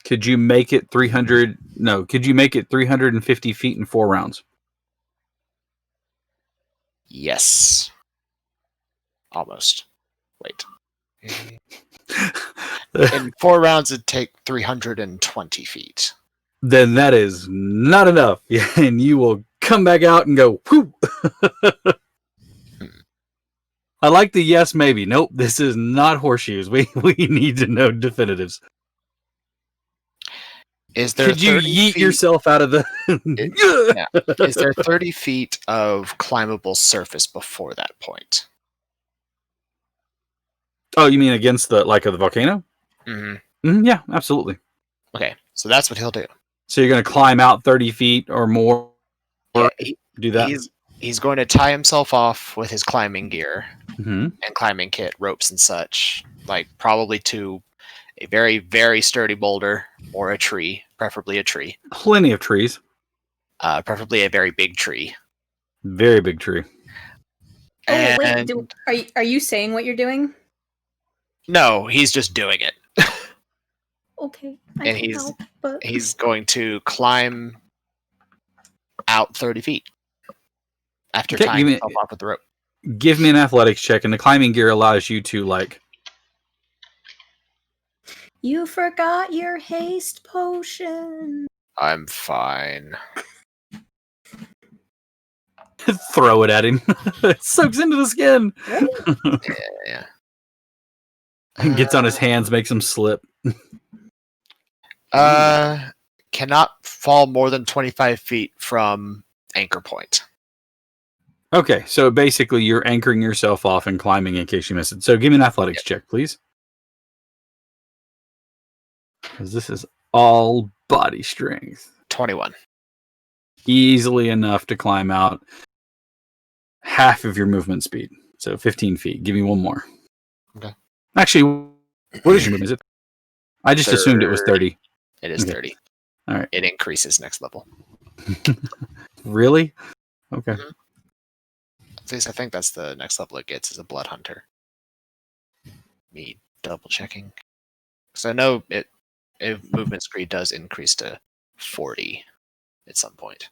Could you make it 300? No. Could you make it 350 feet in 4 rounds? Yes. Almost. Wait. In 4 rounds, it'd take 320 feet. Then that is not enough. And you will come back out and go, whoo. I like the yes, maybe. Nope, this is not horseshoes. We need to know definitives. Is there Could you 30 yeet feet? yourself out of the... Yeah. Is there 30 feet of climbable surface before that point? Oh, you mean against the of the volcano? Mm-hmm. Yeah, absolutely. Okay, so that's what he'll do. So you're going to climb out 30 feet or more? Yeah, do that? He's going to tie himself off with his climbing gear and climbing kit, ropes and such, like probably to a very, very sturdy boulder or a tree, preferably a tree. Plenty of trees. Preferably a very big tree. Very big tree. Oh, wait, are you saying what you're doing? No, he's just doing it. Okay. And he's going to climb out 30 feet after tying himself off with the rope. Give me an athletics check, and the climbing gear allows you to You forgot your haste potion. I'm fine. Throw it at him. It soaks into the skin. Yeah. Gets on his hands, makes him slip. Cannot fall more than 25 feet from anchor point. Okay, so basically you're anchoring yourself off and climbing in case you miss it. So give me an athletics check, please. Because this is all body strength. 21. Easily enough to climb out half of your movement speed. So 15 feet. Give me one more. Okay. Actually, what is your movement? Is it? I just assumed it was 30. It is 30. All right. It increases next level. Really? Okay. Mm-hmm. At least I think that's the next level it gets, is a blood hunter. Me double checking. So I know movement speed does increase to 40 at some point.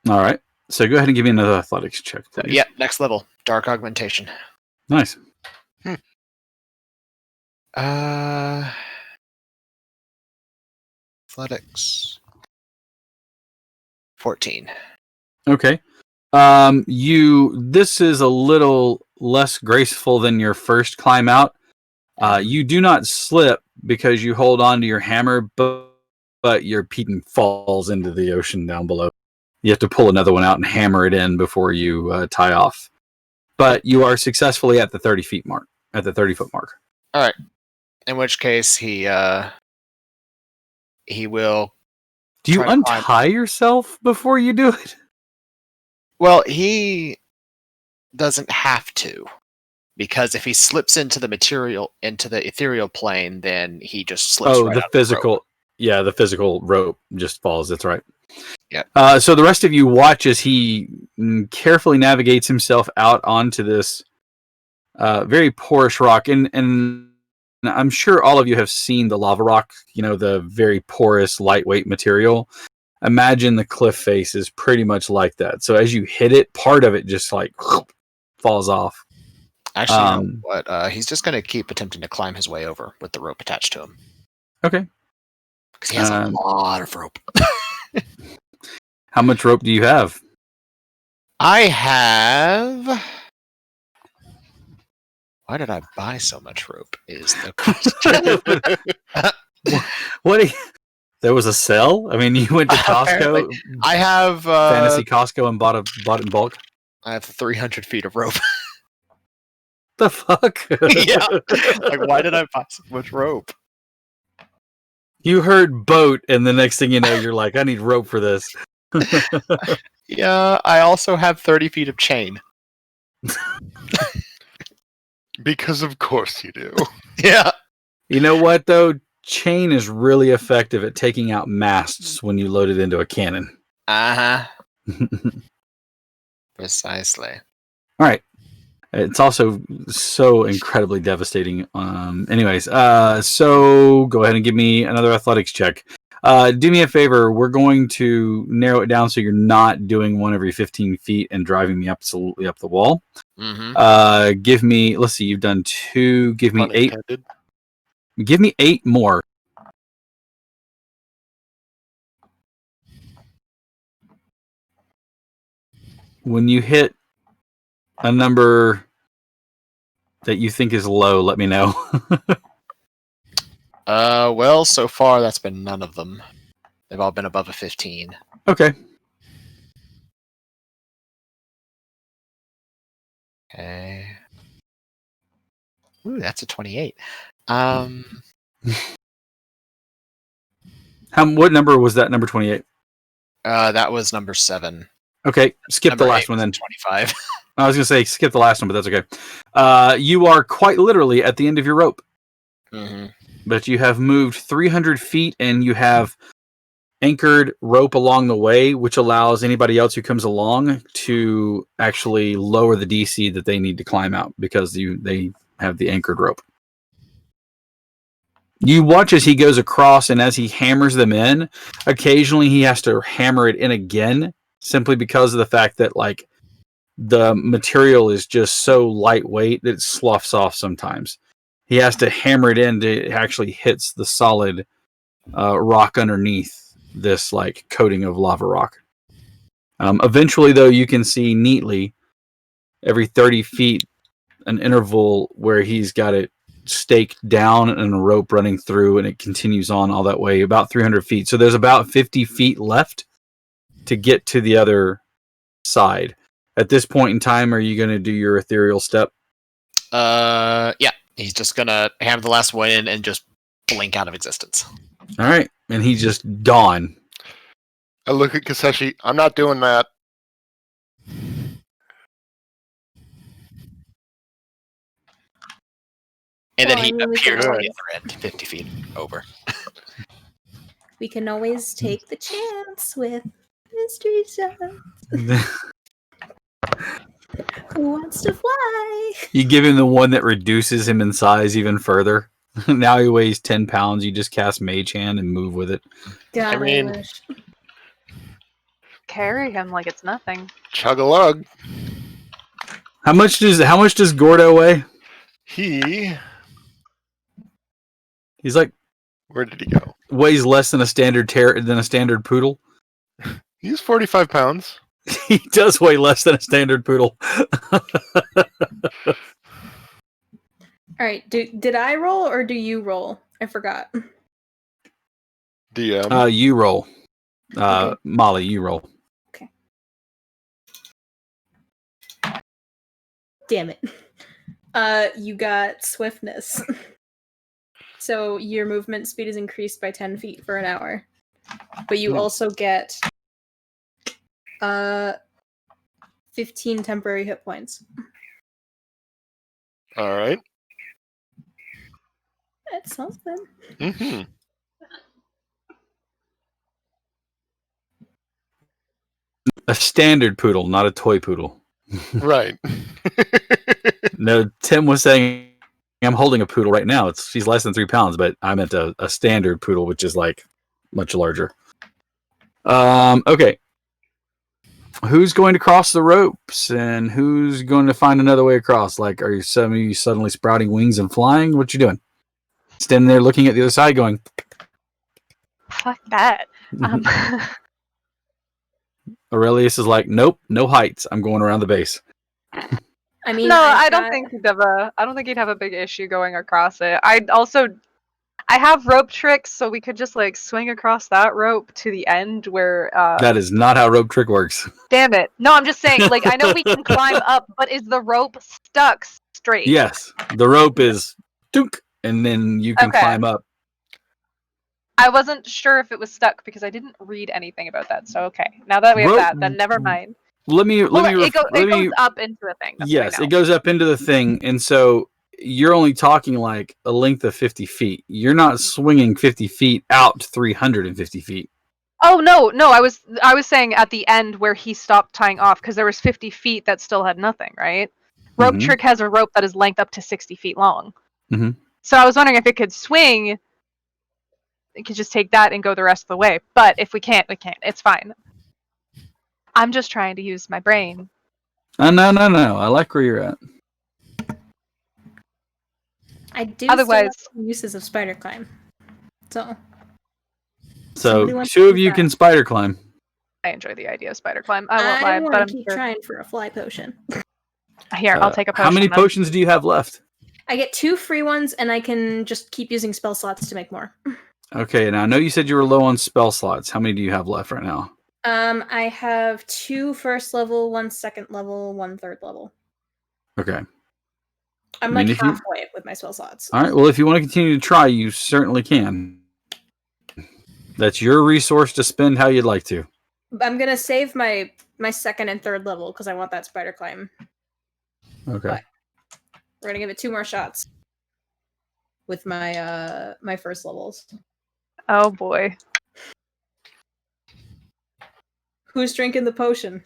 All right. So go ahead and give me another athletics check, please. Yeah, next level. Dark augmentation. Nice. Athletics. 14. Okay. This is a little less graceful than your first climb out. You do not slip because you hold on to your hammer, but your Peden falls into the ocean down below. You have to pull another one out and hammer it in before you tie off. But you are successfully at the 30 feet mark, at the 30 foot mark. All right. In which case he will. Do you untie yourself before you do it? Well, he doesn't have to, because if he slips into the ethereal plane, then he just slips. Oh, right the out physical. Of the rope. Yeah, the physical rope just falls. That's right. Yeah. So the rest of you watch as he carefully navigates himself out onto this very porous rock, and I'm sure all of you have seen the lava rock. You know, the very porous, lightweight material. Imagine the cliff face is pretty much like that. So as you hit it, part of it just falls off. Actually, you know what? He's just going to keep attempting to climb his way over with the rope attached to him. Okay. Because he has a lot of rope. How much rope do you have? I have. Why did I buy so much rope? Is the question. What? There was a sale? I mean, you went to Apparently. Costco, I have fancy Costco, and bought it in bulk. I have 300 feet of rope. The fuck? Yeah. Like, why did I buy so much rope? You heard boat, and the next thing you know, you're like, I need rope for this. Yeah, I also have 30 feet of chain. Because of course you do. Yeah. You know what, though? Chain is really effective at taking out masts when you load it into a cannon. Uh-huh. Precisely. All right. It's also so incredibly devastating. Anyways, so go ahead and give me another athletics check. Do me a favor. We're going to narrow it down so you're not doing one every 15 feet and driving me absolutely up the wall. Mm-hmm. Give me, let's see, you've done 2. Give me Pun 8. intended. Give me 8 more. When you hit a number that you think is low, let me know. Well, so far that's been none of them. They've all been above a 15. Okay. Okay. Ooh, that's a 28. What number was that? Number 28. That was number 7. Okay, skip Number the last 8 one was then. 25. I was going to say skip the last one, but that's okay. You are quite literally at the end of your rope, Mm-hmm. but you have moved 300 feet and you have anchored rope along the way, which allows anybody else who comes along to actually lower the DC that they need to climb out because they have the anchored rope. You watch as he goes across, and as he hammers them in, occasionally he has to hammer it in again, simply because of the fact that like the material is just so lightweight that it sloughs off sometimes. He has to hammer it in to it actually hits the solid rock underneath this like coating of lava rock. Eventually, though, you can see neatly every 30 feet an interval where he's got it staked down and a rope running through, and it continues on all that way about 300 feet. So there's about 50 feet left to get to the other side. At this point in time, are you going to do your ethereal step? Yeah. He's just gonna hammer the last one in and just blink out of existence. All right. And he just gone. I look at Kaseshi. I'm not doing that. And then Well, he I mean, we appears can on the always- other end, 50 feet over. We can always take the chance with mystery shots. Who wants to fly? You give him the one that reduces him in size even further. Now he weighs 10 pounds. You just cast Mage Hand and move with it. God, I mean- I wish. Carry him like it's nothing. Chug a lug. How much does Gordo weigh? He's like where did he go? weighs less than a standard poodle. He's 45 pounds. He does weigh less than a standard poodle. All right, did I roll or do you roll? I forgot. DM. You roll. Okay. Molly, you roll. Damn it. You got swiftness. So your movement speed is increased by 10 feet for an hour. But you also get 15 temporary hit points. All right. That's something. Mm-hmm. A standard poodle, not a toy poodle. Right. No, Tim was saying I'm holding a poodle right now. She's less than 3 pounds, but I meant a standard poodle, which is like much larger. Okay. Who's going to cross the ropes and who's going to find another way across? Like, are you suddenly sprouting wings and flying? What you doing? Standing there looking at the other side going, Fuck that. Aurelius is like, nope, no heights. I'm going around the base. I mean, No, I've I don't got- think he'd have a big issue going across it. I have rope tricks, so we could just like swing across that rope to the end where. That is not how rope trick works. Damn it! No, I'm just saying. Like, I know we can climb up, but is the rope stuck straight? Yes, the rope is dunk, and then you can Okay. climb up. I wasn't sure if it was stuck because I didn't read anything about that. So okay, now that we have Rope- that, then never mind. Let me Well, it goes up into a thing. That's what I Yes, know. it goes up into the thing, and so you're only talking like a length of 50 feet. You're not swinging 50 feet out to 350 feet. Oh no, I was saying at the end where he stopped tying off because there was 50 feet that still had nothing, right? Rope Mhm. trick has a rope that is length up to 60 feet long. Mhm. So I was wondering if it could swing. It could just take that and go the rest of the way. But if we can't, we can't. It's fine. I'm just trying to use my brain. No. I like where you're at. I do Otherwise- still like uses of spider climb. So So Somebody wants two to of do you that. can spider climb. I enjoy the idea of spider climb. I won't lie, want but to I'm keep sure. trying for a fly potion. Here, I'll take a potion. How many then. potions do you have left? I get 2 free ones, and I can just keep using spell slots to make more. Okay, now I know you said you were low on spell slots. How many do you have left right now? I have 2 first level, 1 second level, 1 third level. Okay. I'm mean, like if you- halfway with my spell slots. All right. Well, if you want to continue to try, you certainly can. That's your resource to spend how you'd like to. I'm gonna save my second and third level because I want that spider climb. Okay. But we're gonna give it 2 more shots with my my first levels. Oh boy. Who's drinking the potion?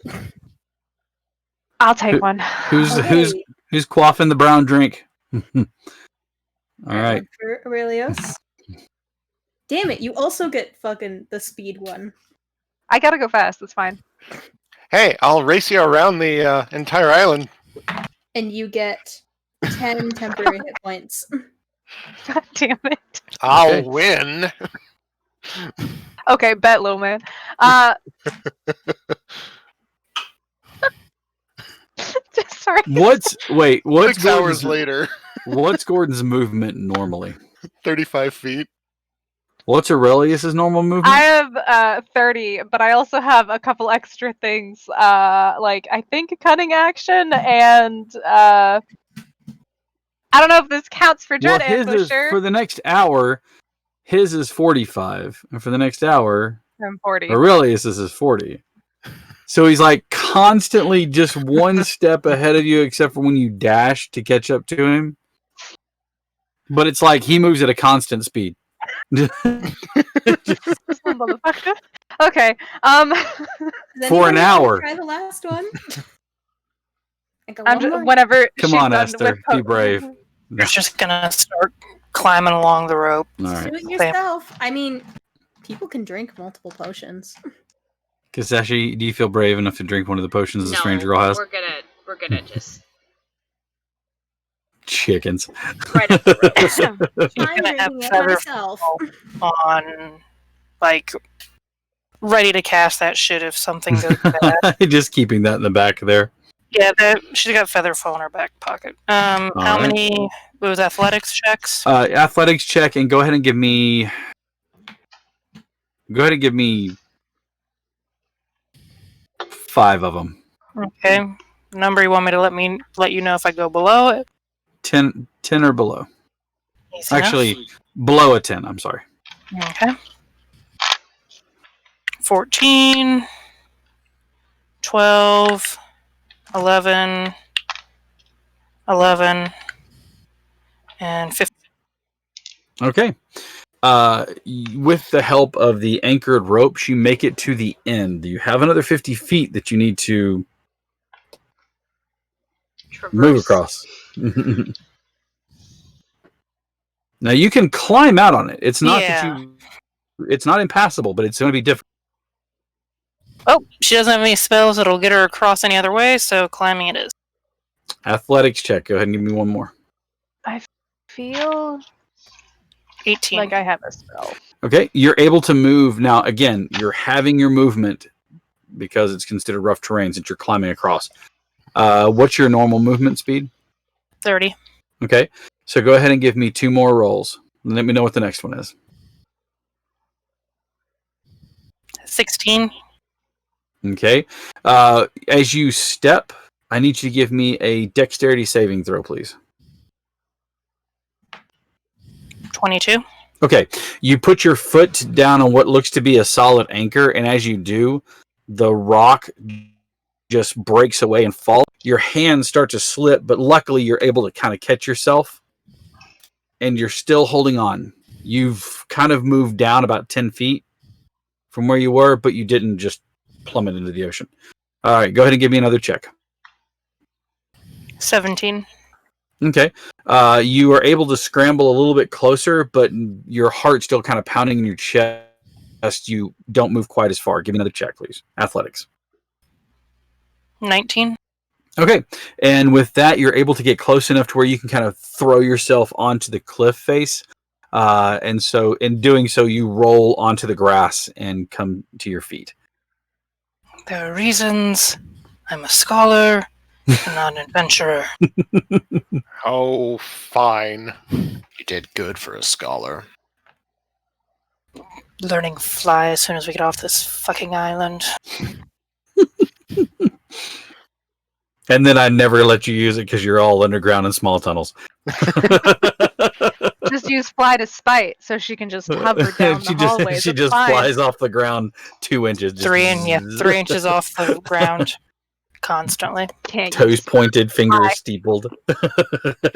I'll take one. Who's quaffing the brown drink? All right. One for Aurelios. Damn it! You also get fucking the speed one. I gotta go fast. That's fine. Hey, I'll race you around the entire island. And you get 10 temporary hit points. God damn it. I'll Okay. win. Okay, bet, little man. Sorry. What's 6 hours Gordon's, later, what's Gordon's movement normally? 35 feet. What's Aurelius's normal movement? I have 30, but I also have a couple extra things. Like I think cunning action and I don't know if this counts for Well, Dread his is Ambusher. for the next hour. His is 45, and for the next hour, I'm 40. Aurelius's is 40. So he's like constantly just one step ahead of you, except for when you dash to catch up to him. But it's like he moves at a constant speed. Motherfucker. Okay. Does For an anyone wanna hour. Try the last one. I'm just, whenever Come she's on, done Esther, with be brave. You're just gonna start climbing along the rope. All right. Do it yourself. I mean, people can drink multiple potions. Kasashi, do you feel brave enough to drink one of the potions the No, stranger girl has? we're gonna just Chickens. right up the road. She's I'm gonna have drinking it feather myself. on, like, ready to cast that shit if something goes bad. Just keeping that in the back there. Yeah, she's got featherfall in her back pocket. How right. many? What was athletics checks? Athletics check, and go ahead and give me. Go ahead and give me 5 of them. Okay. Number you want me to let you know if I go below it? 10 or below. Easy enough. Actually, below a 10. I'm sorry. Okay. 14, 12, 11, 11, and 15. Okay. With the help of the anchored ropes, you make it to the end. You have another 50 feet that you need to move across. Now you can climb out on it. It's not it's not impassable, but it's going to be difficult. Oh, she doesn't have any spells that'll get her across any other way, so climbing it is. Athletics check. Go ahead and give me one more. I feel 18. like I have a spell. Okay, you're able to move now. Again, you're having your movement because it's considered rough terrain since you're climbing across. What's your normal movement speed? 30. Okay, so go ahead and give me 2 more rolls. And let me know what the next one is. 16. Okay. As you step, I need you to give me a dexterity saving throw, please. 22. Okay. You put your foot down on what looks to be a solid anchor, and as you do, the rock just breaks away and falls. Your hands start to slip, but luckily you're able to kind of catch yourself, and you're still holding on. You've kind of moved down about 10 feet from where you were, but you didn't just plummet into the ocean. All right, go ahead and give me another check. 17. Okay. You are able to scramble a little bit closer, but your heart's still kind of pounding in your chest. You don't move quite as far. Give me another check, please. Athletics. 19. Okay. And with that, you're able to get close enough to where you can kind of throw yourself onto the cliff face. And so in doing so, you roll onto the grass and come to your feet. There are reasons. I'm a scholar, and not an adventurer. Oh, fine. You did good for a scholar. Learning fly as soon as we get off this fucking island. And then I never let you use it because you're all underground in small tunnels. Just use fly to spite so she can just hover down the hallways. She It's just fine. flies off the ground 2 inches. Just 3 inches off the ground. Constantly. Can't toes use pointed, fingers fly. steepled.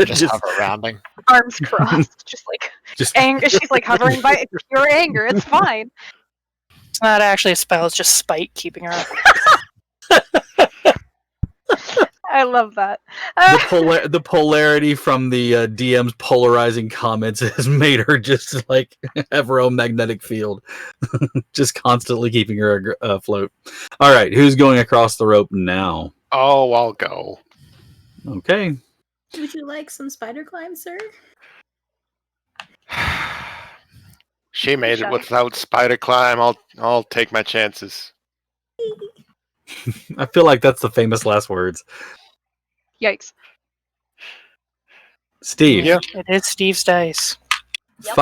Just hover rounding. Arms crossed, just like just anger. She's like hovering by pure anger. It's fine. It's not actually a spell, it's just spite keeping her up. I love that. the polarity from the DM's polarizing comments has made her just like have her own magnetic field, just constantly keeping her afloat. All right, who's going across the rope now? Oh, I'll go. Okay. Would you like some spider climb, sir? She made it Shy. without spider climb. I'll take my chances. I feel like that's the famous last words. Yikes. Steve. Yeah. It is Steve's dice. Yep.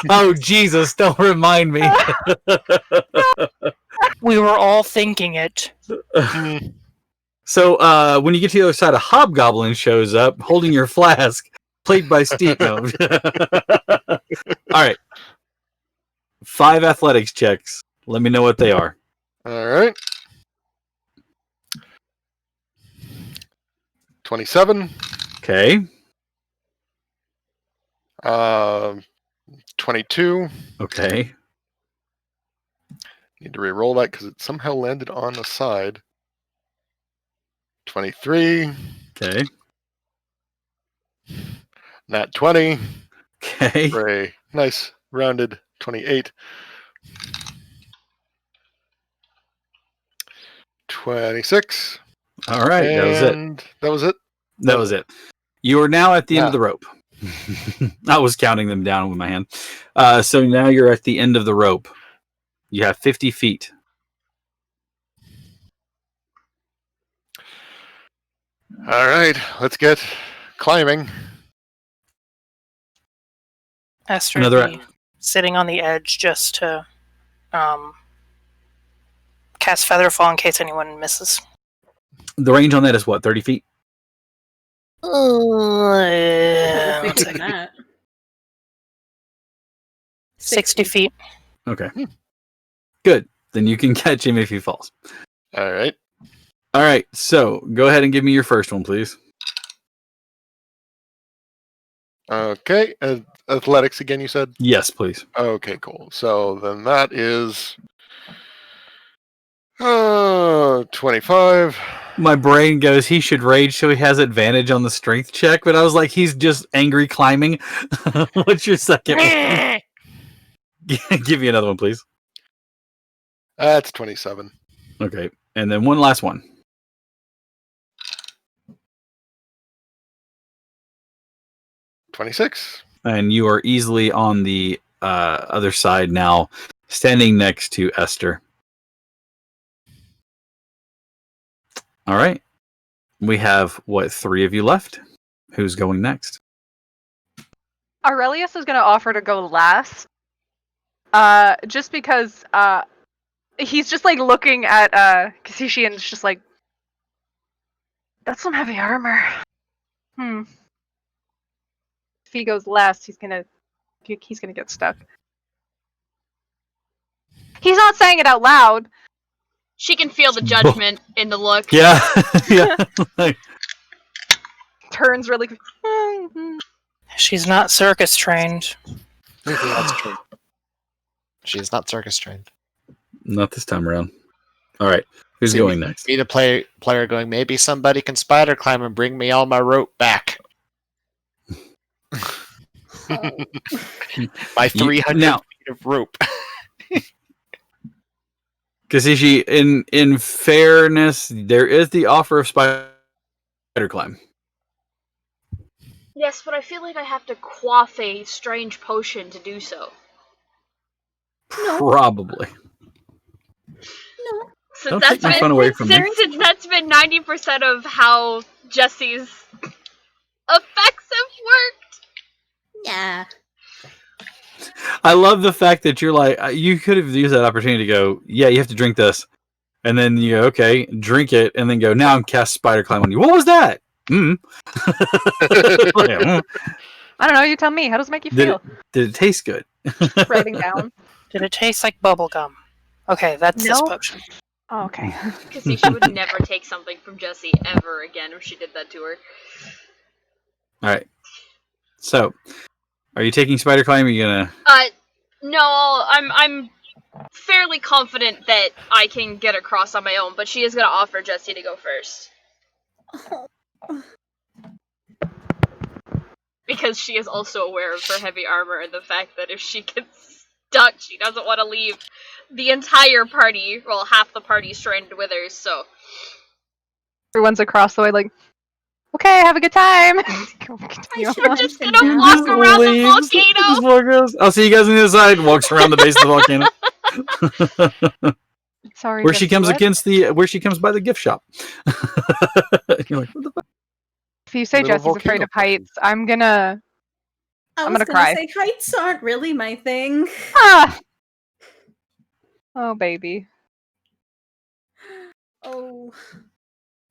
Oh, Jesus, don't remind me. We were all thinking it. So when you get to the other side, a hobgoblin shows up holding your flask, played by Steve. No. All right. 5 athletics checks. Let me know what they are. All right. 27. Okay. 22. Okay. Need to re-roll that because it somehow landed on the side. 23. Okay. Nat 20. Okay. Hooray. Nice. Rounded. 28. 26. All right. That was it. And that was it. That was it. You are now at the end Yeah. of the rope. I was counting them down with my hand. So now you're at the end of the rope. You have 50 feet. All right. Let's get climbing. Esther Another- would be sitting on the edge just to cast Featherfall in case anyone misses. The range on that is what, 30 feet? Bigger One than second. that. 60 feet. Okay. Good. Then you can catch him if he falls. All right. All right. So go ahead and give me your first one, please. Okay. Athletics again, you said? Yes, please. Okay, cool. So then that is 25. My brain goes, he should rage so he has advantage on the strength check, but I was like, he's just angry climbing. What's your second one? Give me another one, please. That's 27. Okay. And then one last one. 26. And you are easily on the other side now, standing next to Esther. All right. We have, 3 of you left? Who's going next? Aurelius is going to offer to go last. Just because he's just like looking at Kasishi and it's just like, that's some heavy armor. If he goes last, he's gonna get stuck. He's not saying it out loud. She can feel the judgment in the look. Yeah. Yeah. Like, Turns really. She's not circus trained. That's true. She is not circus trained. not this time around. All right. Who's See, going next? Be the player going, maybe somebody can spider climb and bring me all my rope back. My 300 now- feet of rope. Kasishi, in fairness, there is the offer of spider climb. Yes, but I feel like I have to quaff a strange potion to do so. No. Probably. No. Since Don't that's take my been phone away from me. since that's been 90% of how Jesse's effects have worked. Yeah. I love the fact that you're like, you could have used that opportunity to go, yeah, you have to drink this. And then you go, okay, drink it, and then go, now I'm cast spider climb on you. What was that? I don't know. You tell me. How does it make you feel? Did it taste good? Writing down. Did it taste like bubble gum? Okay, that's this No. potion. Oh, okay. Because she would never take something from Jessie ever again if she did that to her. All right. So, are you taking spider climb? Or are you gonna? No, I'm fairly confident that I can get across on my own, but she is gonna offer Jessie to go first. Because she is also aware of her heavy armor and the fact that if she gets stuck, she doesn't want to leave the entire party, well, half the party stranded with her, so. Everyone's across the way, like, okay, have a good time. We're just gonna walk around the volcano! I'll see you guys on the other side. Walks around the base of the volcano. Sorry. Where she comes Jessie, what? where she comes by the gift shop. You're like, what the fuck? If you say Little Jesse's afraid volcano of heights, I'm gonna cry. Say heights aren't really my thing. Ah! Oh, baby. Oh.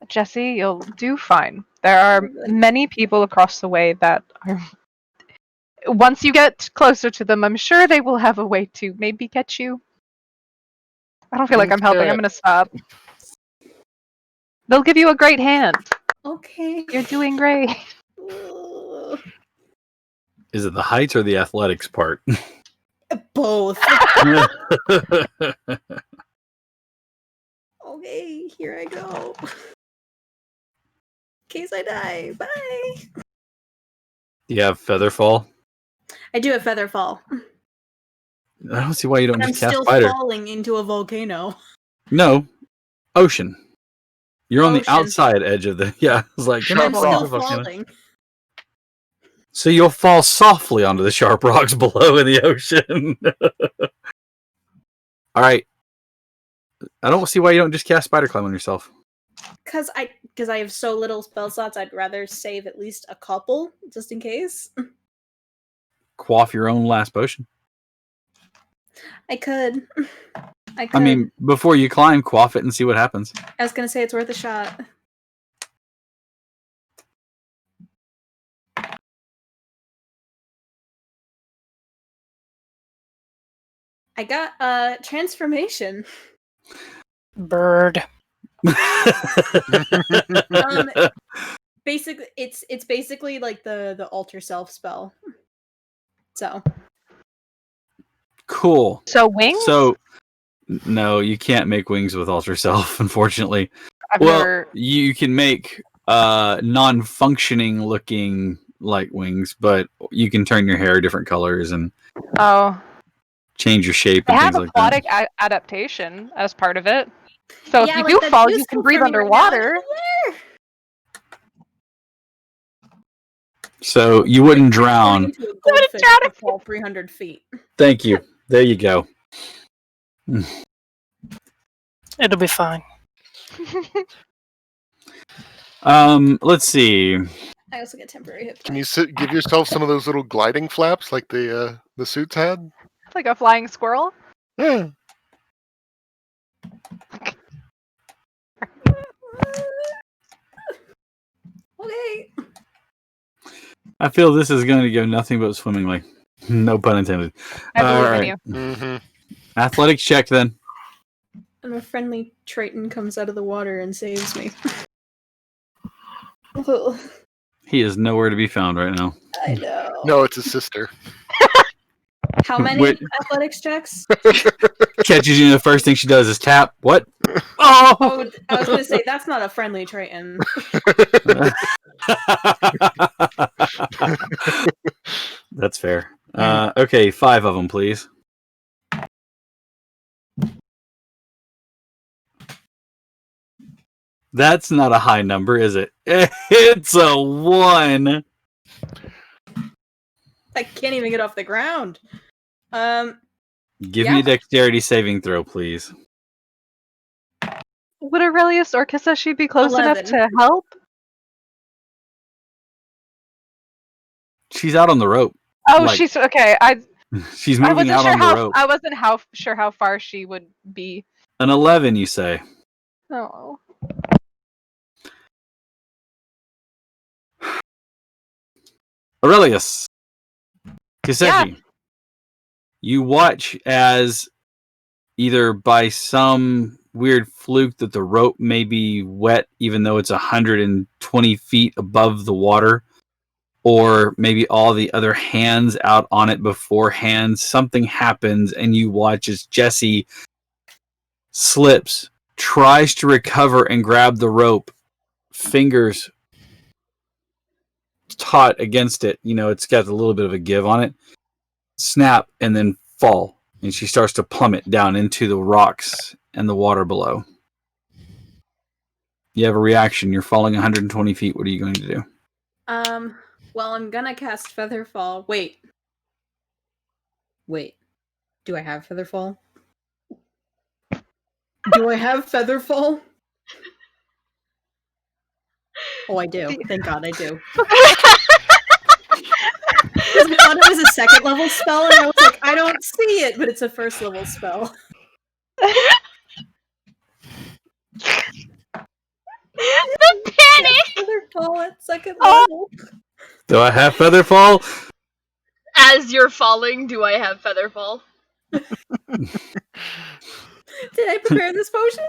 Jesse, you'll do fine. There are many people across the way that are. Once you get closer to them, I'm sure they will have a way to maybe get you. I don't feel like I'm helping. I'm gonna stop. They'll give you a great hand. Okay. You're doing great. Is it the heights or the athletics part? Both. Okay, here I go. In case I die. Bye. Do you have Featherfall? I do have Featherfall. I don't see why you don't But I'm just cast still spider. falling into a volcano. No. Ocean. You're on the Ocean. outside edge of the. Yeah, it's like you're I'm not falling still into the volcano. falling. So you'll fall softly onto the sharp rocks below in the ocean. All right. I don't see why you don't just cast spider climb on yourself. Because I have so little spell slots, I'd rather save at least a couple, just in case. Quaff your own last potion. I could. I mean, before you climb, quaff it and see what happens. I was gonna say it's worth a shot. I got transformation. Bird. Basically, it's basically like the alter self spell. So Cool. So wings? So no, you can't make wings with alter self, unfortunately. I've Well, never. you can make non-functioning looking like wings, but you can turn your hair different colors and Oh. change your shape They and have things like that. aquatic adaptation as part of it. So yeah, if you like, do that's fall, you useful can breathe for me right now. underwater. So you wouldn't Turning drown. into a goldfish to fall 300 feet. Thank you. There you go. It'll be fine. Let's see. I also get temporary hit Can you points. give yourself some of those little gliding flaps like the suits had? Like a flying squirrel. Yeah. Okay. I feel this is going to go nothing but swimmingly. No pun intended. I believe in right. you. Mm-hmm. Athletics check then. And a friendly Triton comes out of the water and saves me. Ugh, He is nowhere to be found right now. I know. No, it's his sister. How many Wait. athletics checks? Catches you, and the first thing she does is tap. What? Oh! Oh, I was going to say, that's not a friendly Triton. That's fair. Okay, 5 of them, please. That's not a high number, is it? It's a 1. I can't even get off the ground. Give me a dexterity saving throw, please. Would Aurelius or Kisashi be close 11. enough to help? She's out on the rope. Oh, Like- she's okay. She's I moving wasn't out sure on the how rope. I wasn't sure how far she would be. An 11, you say? Oh. Aurelius. Kiseshi. Yeah. You watch as either by some weird fluke that the rope may be wet even though it's 120 feet above the water, or maybe all the other hands out on it beforehand, something happens and you watch as Jesse slips, tries to recover and grab the rope, fingers taut against it. You know, it's got a little bit of a give on it. Snap and then fall. And she starts to plummet down into the rocks and the water below. You have a reaction. You're falling 120 feet. What are you going to do? Well, I'm gonna cast Featherfall. Wait. Do I have Featherfall? Do I have Featherfall? Oh, I do. Thank God I do. Because I thought it was a second level spell, and I was like, I don't see it, but it's a first level spell. The panic! Featherfall at second Oh. level. Do I have Featherfall? As you're falling, do I have Featherfall? Did I prepare this potion?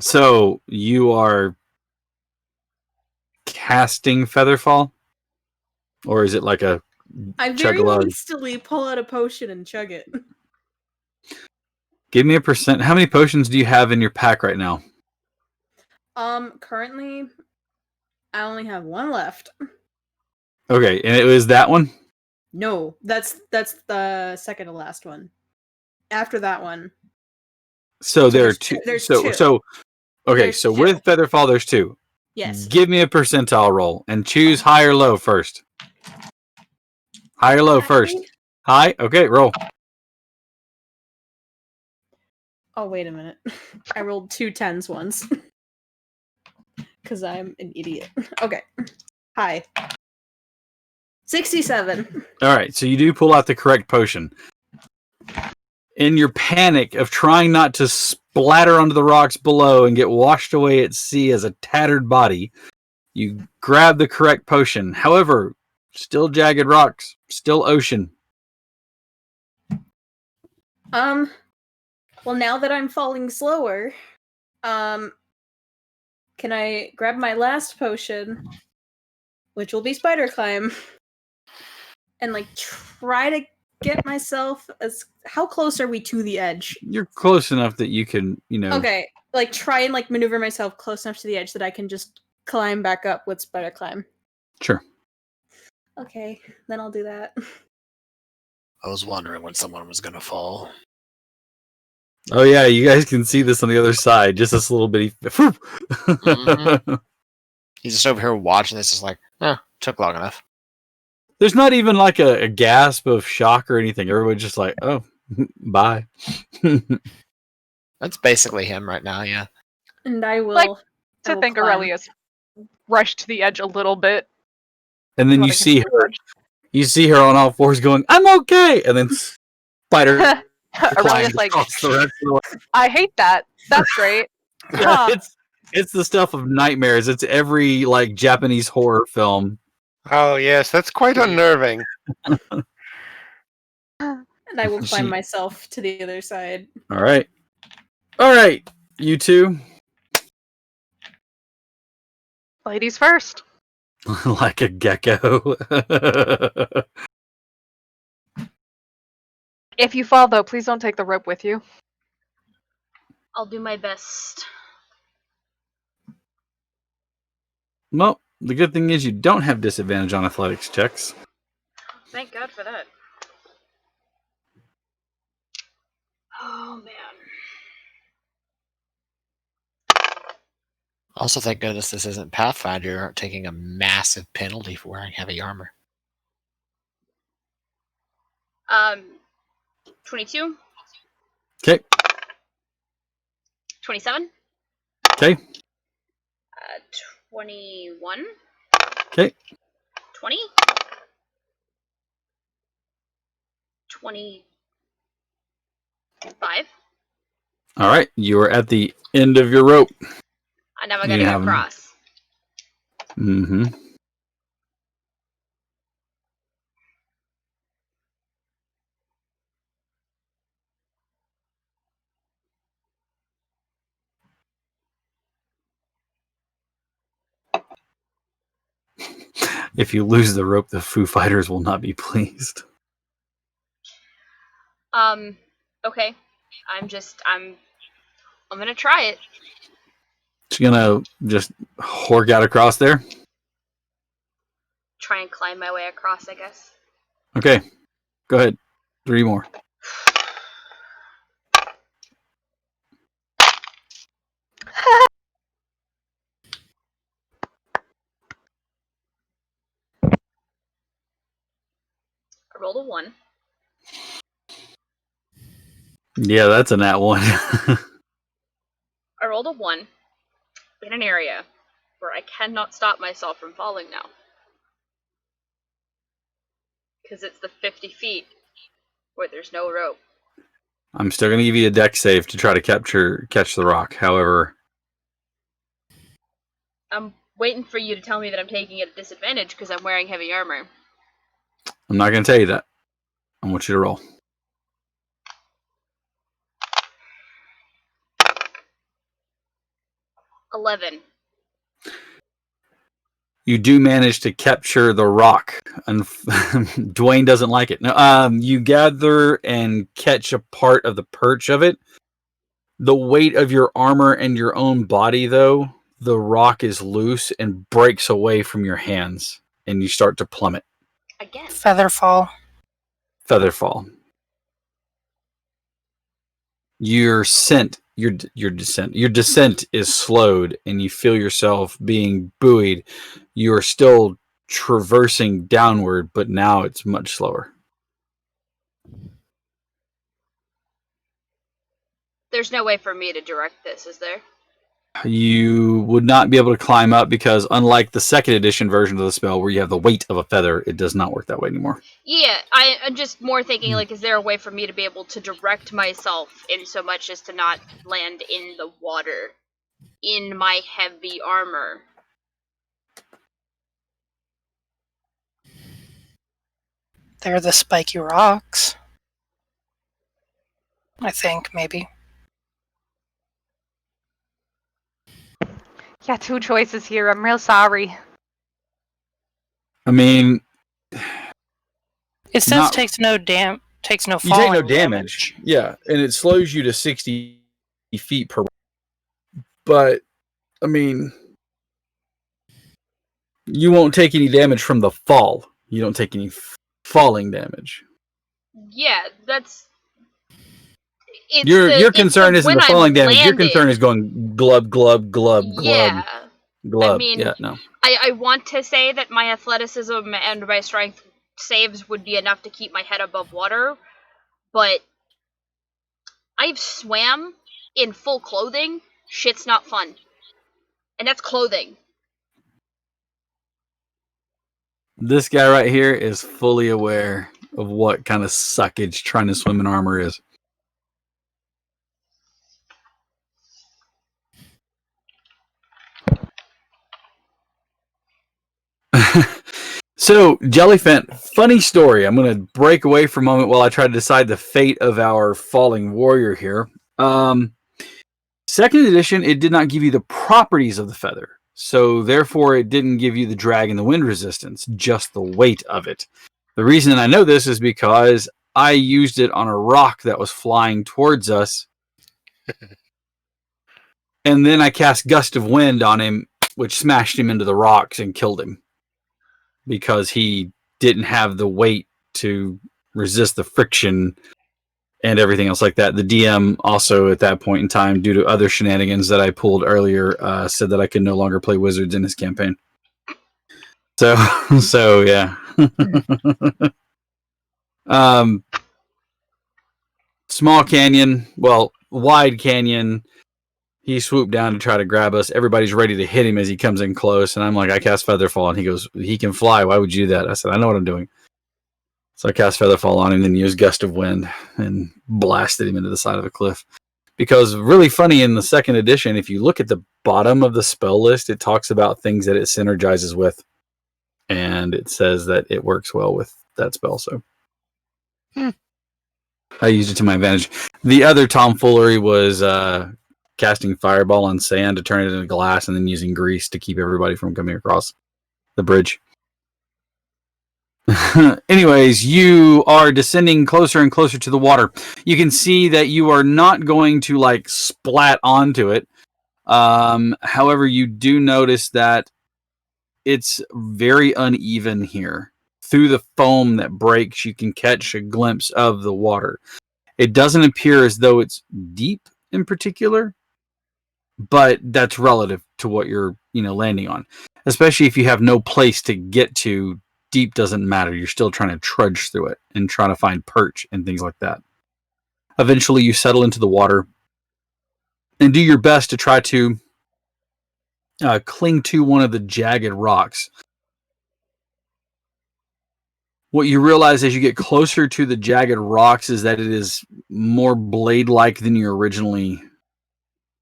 So you are casting Featherfall? Or is it like a I very chug-a-lug? hastily pull out a potion and chug it. Give me a percent. How many potions do you have in your pack right now? Currently, I only have one left. Okay, and it was that one? No, that's the second to last one. After that one, So there are there's two. there's so two. so okay, There's so two. with Featherfall there's 2. yes. Give me a percentile roll and choose high or low first. High or low first. High? Okay, roll. Oh, wait a minute. I rolled 2 10s once. Because I'm an idiot. Okay. Hi. 67. All right, so you do pull out the correct potion. In your panic of trying not to splatter onto the rocks below and get washed away at sea as a tattered body, you grab the correct potion. However, still jagged rocks, still ocean. Well, now that I'm falling slower, can I grab my last potion, which will be spider climb, and like try to get myself as how close are we to the edge? You're close enough that you can, Okay, like try and like maneuver myself close enough to the edge that I can just climb back up with spider climb. Sure. Okay, then I'll do that. I was wondering when someone was gonna fall. Oh yeah, you guys can see this on the other side. Just this little bitty. Mhm. He's just over here watching this. Is like, took long enough. There's not even like a gasp of shock or anything. Everybody's just like, oh, bye. That's basically him right now. Yeah. And I will to think Aurelius rushed to the edge a little bit. And then you see her on all fours going, "I'm okay," and then spider Aurelius like, across the rest of the way. I hate that. That's great. Huh. It's the stuff of nightmares. It's every like Japanese horror film. Oh yes, that's quite unnerving. And I will climb myself to the other side. All right, you two. Ladies first. Like a gecko. If you fall, though, please don't take the rope with you. I'll do my best. Well, the good thing is you don't have disadvantage on athletics checks. Thank God for that. Oh, man. Also, thank goodness this isn't Pathfinder. You aren't taking a massive penalty for wearing heavy armor. 22. Okay. 27. Okay. 21. Okay. 20. 25. All right, you are at the end of your rope. I never got to get across. Mm-hmm. If you lose the rope, the Foo Fighters will not be pleased. Okay. I'm gonna try it. She's gonna just hork out across there. Try and climb my way across, I guess. Okay, go ahead. 3 more. I rolled a 1. Yeah, that's a nat 1. I rolled a 1 in an area where I cannot stop myself from falling now. Because it's the 50 feet where there's no rope. I'm still gonna give you a dex save to try to catch the rock. However, I'm waiting for you to tell me that I'm taking it at disadvantage because I'm wearing heavy armor. I'm not gonna tell you that. I want you to roll. 11. You do manage to capture the rock, and Dwayne doesn't like it. No, you gather and catch a part of the perch of it. The weight of your armor and your own body, though, the rock is loose and breaks away from your hands, and you start to plummet. Again. Featherfall. Your descent is slowed, and you feel yourself being buoyed. You are still traversing downward, but now it's much slower. There's no way for me to direct this, is there? You would not be able to climb up because, unlike the second edition version of the spell where you have the weight of a feather, it does not work that way anymore. Yeah, I'm just more thinking, like, is there a way for me to be able to direct myself in so much as to not land in the water in my heavy armor? They're the spiky rocks. I think, maybe. Yeah, 2 choices here. I'm real sorry. I mean, It says takes no falling you take no damage. Yeah, and it slows you to 60 feet per. But I mean, you won't take any damage from the fall. You don't take any falling damage. Yeah, that's. Your concern isn't the falling damage. Your concern is going glub, glub, glub, glub. Glub. I mean, yeah, no. I want to say that my athleticism and my strength saves would be enough to keep my head above water, but I've swam in full clothing. Shit's not fun. And that's clothing. This guy right here is fully aware of what kind of suckage trying to swim in armor is. So, Jellyfin, funny story. I'm going to break away for a moment while I try to decide the fate of our falling warrior here. Second edition, it did not give you the properties of the feather. So, therefore, it didn't give you the drag and the wind resistance, just the weight of it. The reason I know this is because I used it on a rock that was flying towards us. And then I cast Gust of Wind on him, which smashed him into the rocks and killed him. Because he didn't have the weight to resist the friction and everything else like that. The DM also, at that point in time, due to other shenanigans that I pulled earlier, said that I could no longer play wizards in his campaign. So yeah. Small canyon, wide canyon. He swooped down to try to grab us. Everybody's ready to hit him as he comes in close. And I'm like, I cast Featherfall. And he goes, he can fly. Why would you do that? I said, I know what I'm doing. So I cast Featherfall on him, then used Gust of Wind and blasted him into the side of a cliff. Because really funny, in the second edition, if you look at the bottom of the spell list, it talks about things that it synergizes with. And it says that it works well with that spell. So I used it to my advantage. The other tomfoolery was casting Fireball on sand to turn it into glass and then using grease to keep everybody from coming across the bridge. Anyways, you are descending closer and closer to the water. You can see that you are not going to like splat onto it. However, you do notice that it's very uneven here. Through the foam that breaks, you can catch a glimpse of the water. It doesn't appear as though it's deep in particular, but that's relative to what you're, landing on. Especially if you have no place to get to, deep doesn't matter. You're still trying to trudge through it and trying to find perch and things like that. Eventually, you settle into the water and do your best to try to cling to one of the jagged rocks. What you realize as you get closer to the jagged rocks is that it is more blade-like than you originally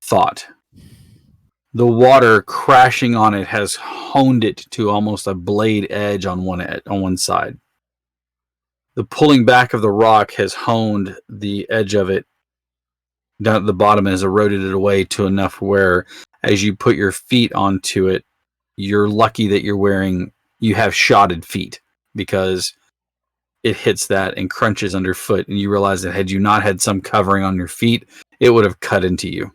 thought. The water crashing on it has honed it to almost a blade edge on one side. The pulling back of the rock has honed the edge of it down at the bottom and has eroded it away to enough where as you put your feet onto it, you're lucky that you have shodded feet because it hits that and crunches underfoot, and you realize that had you not had some covering on your feet, it would have cut into you.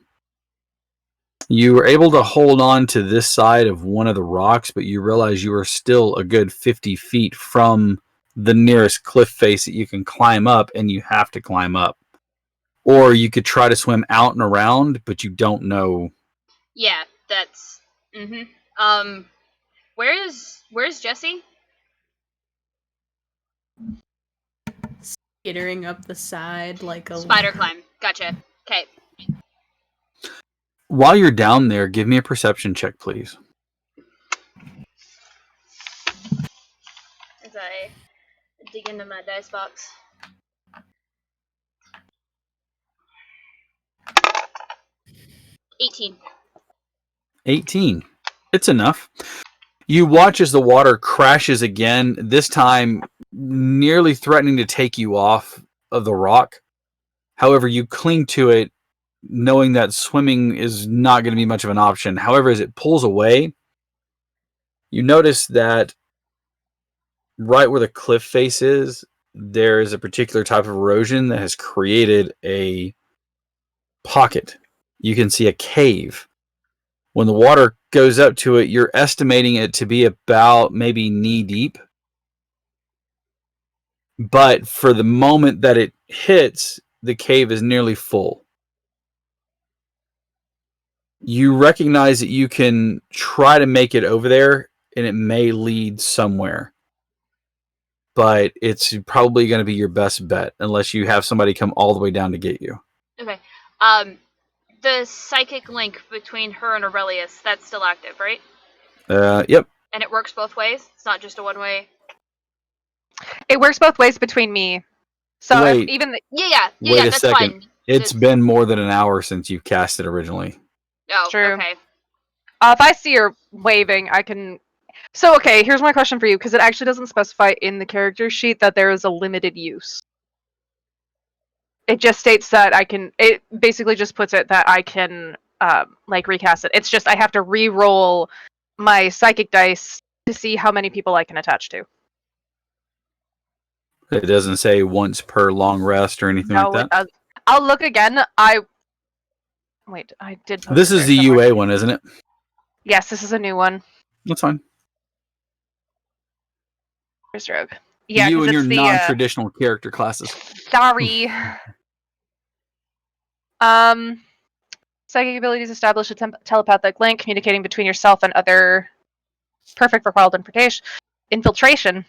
You were able to hold on to this side of one of the rocks, but you realize you are still a good 50 feet from the nearest cliff face that you can climb up, and you have to climb up. Or you could try to swim out and around, but you don't know. Yeah, that's... Mm-hmm. Where's Jesse? Skittering up the side like a... Spider climb. Gotcha. Okay. While you're down there, give me a perception check, please. As I dig into my dice box. 18. It's enough. You watch as the water crashes again, this time nearly threatening to take you off of the rock. However, you cling to it, knowing that swimming is not going to be much of an option. However, as it pulls away, you notice that right where the cliff face is, there is a particular type of erosion that has created a pocket. You can see a cave. When the water goes up to it, you're estimating it to be about maybe knee deep. But for the moment that it hits, the cave is nearly full. You recognize that you can try to make it over there, and it may lead somewhere. But it's probably going to be your best bet, unless you have somebody come all the way down to get you. Okay. the psychic link between her and Aurelius, that's still active, right? Yep. And it works both ways? It's not just a one-way? It works both ways between me. So Wait. Yeah, Wait a that's second. fine. It's been more than an hour since you cast it originally. Oh, True. okay. If I see her waving, I can... So, okay, here's my question for you, because it actually doesn't specify in the character sheet that there is a limited use. It just states that I can... It basically just puts it that I can, recast it. It's just I have to re-roll my psychic dice to see how many people I can attach to. It doesn't say once per long rest or anything like that? It does. I'll look again. Wait, I did post This it is there the somewhere. UA one, isn't it? Yes, this is a new one. That's fine. Where's Rogue? Yeah, you and your it's the, non-traditional character classes. Sorry. Psychic abilities establish a telepathic link communicating between yourself and other. Perfect for wild infiltration.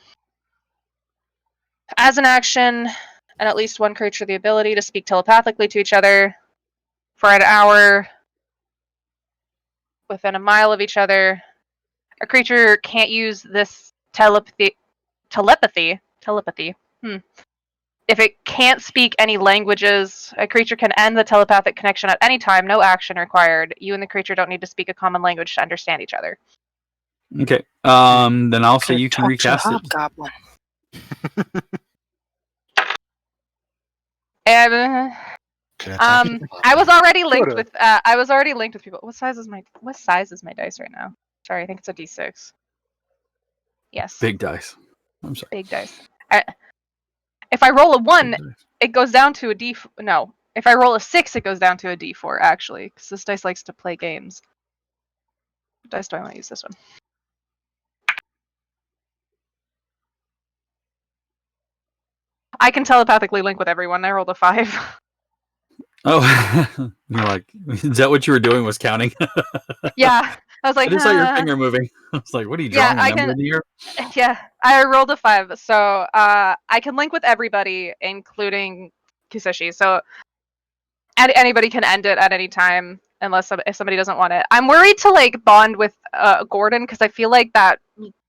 As an action, and at least one creature the ability to speak telepathically to each other for an hour within a mile of each other. A creature can't use this telepathy. If it can't speak any languages, a creature can end the telepathic connection at any time, no action required. You and the creature don't need to speak a common language to understand each other. Okay. Then I'll say you can recast it. Hobgoblin. And I was already linked with people. What size is my dice right now? Sorry, I think it's a D6. Yes. Big dice. I'm sorry. Big dice. If I roll a 1, it goes down to a D. No, if I roll a 6, it goes down to a D4. Actually, because this dice likes to play games. What dice do I want to use? This one. I can telepathically link with everyone. I rolled a 5. Oh, you're like, is that what you were doing? Was counting? Yeah, I was like, I just saw your finger moving. I was like, what are you drawing a number in the air? Yeah, I rolled a 5, so I can link with everybody, including Kiseshi. So anybody can end it at any time, unless if somebody doesn't want it. I'm worried to bond with Gordon because I feel like that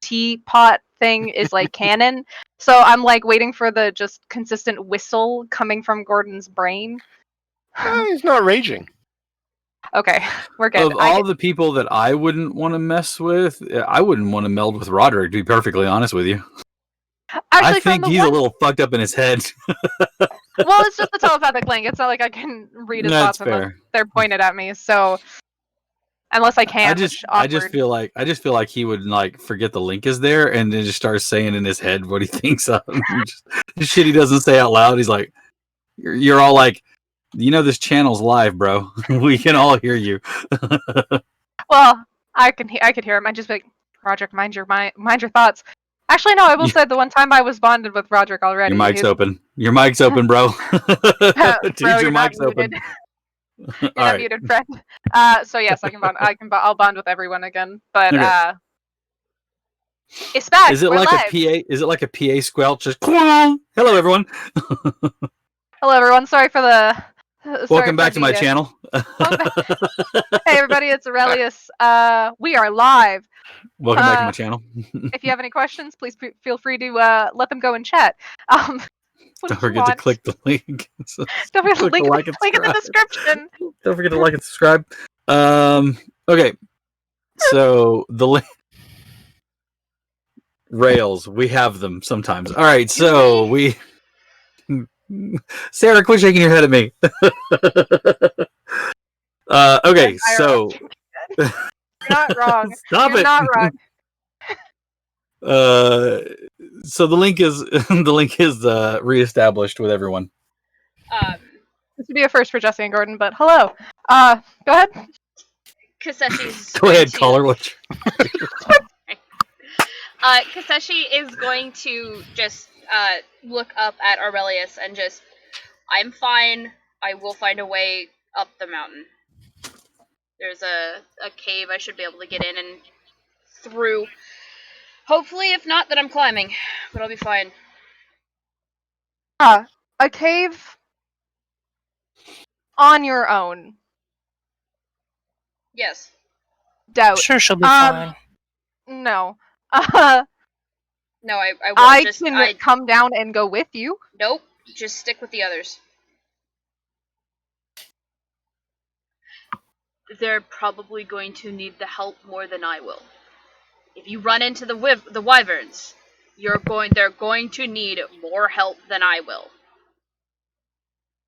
teapot thing is canon. So I'm waiting for the just consistent whistle coming from Gordon's brain. He's not raging. Okay, we're good. Of all the people that I wouldn't want to mess with, I wouldn't want to meld with Roderick, to be perfectly honest with you. Actually, I think he's a little fucked up in his head. Well, it's just the telepathic link. It's not like I can read his thoughts unless they're pointed at me. So unless I can, I just feel like he would forget the link is there and then just start saying in his head what he thinks of. Just shit he doesn't say out loud. He's like, you're all like, this channel's live, bro. We can all hear you. Well, I could hear him. I just be like, Roderick, mind your thoughts. Actually, no. I will say the one time I was bonded with Roderick already. Your mic's open. Your mic's open, bro. Dude, bro, your mic's open. You're not muted, friend. So yes, I can bond. I'll bond with everyone again. But okay. It's back. Is it We're like live. a PA? Is it like a PA squelch? Just hello, everyone. Hello, everyone. Sorry for the. Welcome back to my channel. Hey, everybody, it's Aurelius. We are live. Welcome back to my channel. If you have any questions, please feel free to let them go in chat. Don't forget to click the link. Don't forget to link in the description. Don't forget to like and subscribe. Okay. So the link. Rails, we have them sometimes. All right, so we. Sarah, quit shaking your head at me. Okay, so. You're not wrong. Stop You're it. not wrong. So the link is reestablished with everyone. This would be a first for Jesse and Gordon, but hello. Go ahead. Kaseshi's Go ahead, caller. What? Kaseshi is going to just look up at Aurelius and just, I'm fine. I will find a way up the mountain. There's a cave I should be able to get in and through. Hopefully, if not, then I'm climbing. But I'll be fine. A cave on your own. Yes. Doubt. Sure, she'll be fine. No. No, I will. I can come down and go with you. Nope. Just stick with the others. They're probably going to need the help more than I will. If you run into the wyverns, they're going to need more help than I will.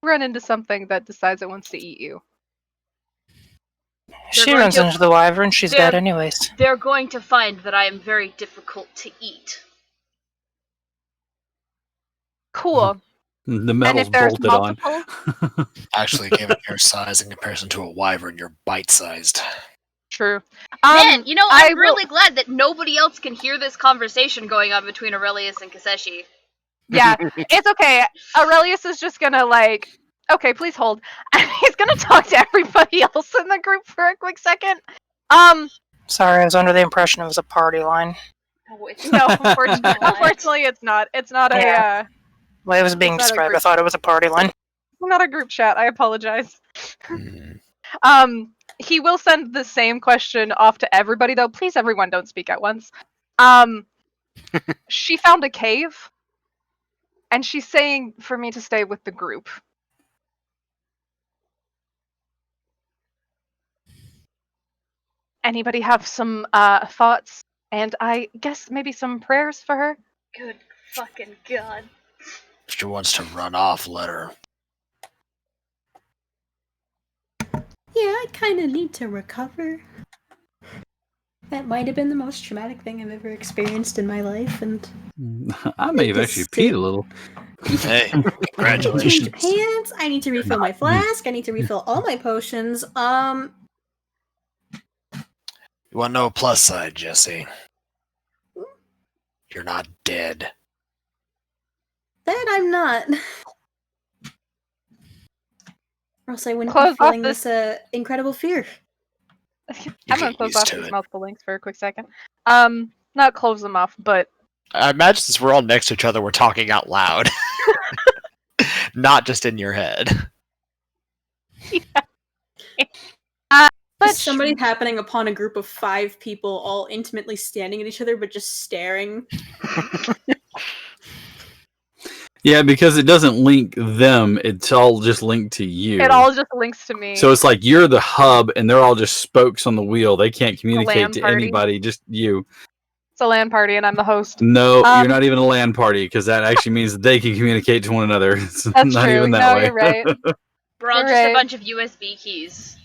Run into something that decides it wants to eat you. She runs into the wyvern, she's dead anyways. They're going to find that I am very difficult to eat. Cool. The metal's bolted on. Actually, given your size in comparison to a wyvern, you're bite-sized. True. Man, I'm really glad that nobody else can hear this conversation going on between Aurelius and Kaseshi. Yeah, it's okay. Aurelius is just gonna okay, please hold. He's gonna talk to everybody else in the group for a quick second. Sorry, I was under the impression it was a party line. No, unfortunately it's not. It's not a the way it was being described, I thought it was a party line. Not a group chat, I apologize. He will send the same question off to everybody though. Please everyone don't speak at once. She found a cave. And she's saying for me to stay with the group. Anybody have some thoughts? And I guess maybe some prayers for her? Good fucking god. If she wants to run off, let her. Yeah, I kind of need to recover. That might have been the most traumatic thing I've ever experienced in my life, and I may have actually peed a little. Hey, congratulations. Change pants. I need to refill my flask. I need to refill all my potions. You want to know a plus side, Jesse? You're not dead. That I'm not. Or else I wouldn't be feeling this incredible fear. I'm gonna close off these multiple links for a quick second. Not close them off, but I imagine since we're all next to each other, we're talking out loud. Not just in your head. Yeah. But somebody happening upon a group of 5 people all intimately standing at each other but just staring. Yeah, because it doesn't link them, it's all just linked to you. It all just links to me. So it's like you're the hub and they're all just spokes on the wheel. They can't communicate to anybody, just you. It's a LAN party and I'm the host. No, you're not even a LAN party because that actually means they can communicate to one another. It's That's not true. even that way. You're right. We're all just a bunch of USB keys.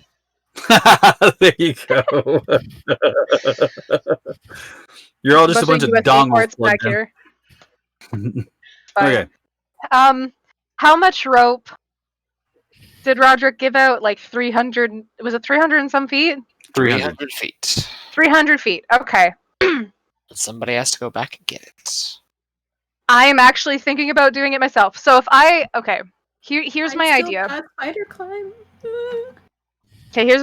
There you go. You're all just a bunch of dongles back here. Okay. How much rope did Roderick give out? Like 300? Was it 300 and some feet? 300 feet. 300 feet. Okay. But somebody has to go back and get it. I am actually thinking about doing it myself. So if here's my idea. Spider climb. Okay, here's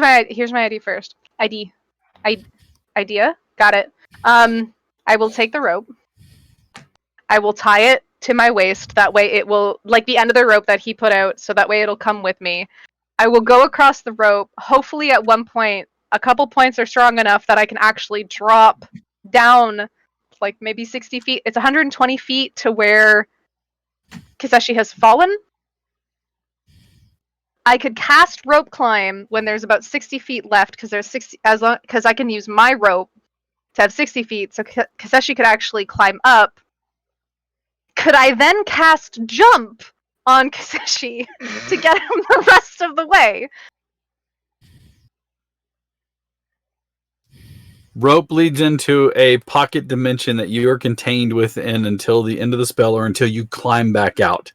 my idea first. Idea. Got it. I will take the rope. I will tie it to my waist. That way it will, like the end of the rope that he put out, so that way it'll come with me. I will go across the rope. Hopefully at one point, a couple points are strong enough that I can actually drop down like maybe 60 feet. It's 120 feet to where Kaseshi has fallen. I could cast rope climb when there's about 60 feet left because there's 60 because I can use my rope to have 60 feet, so Kaseshi could actually climb up. Could I then cast jump on Kaseshi to get him the rest of the way? Rope leads into a pocket dimension that you are contained within until the end of the spell or until you climb back out.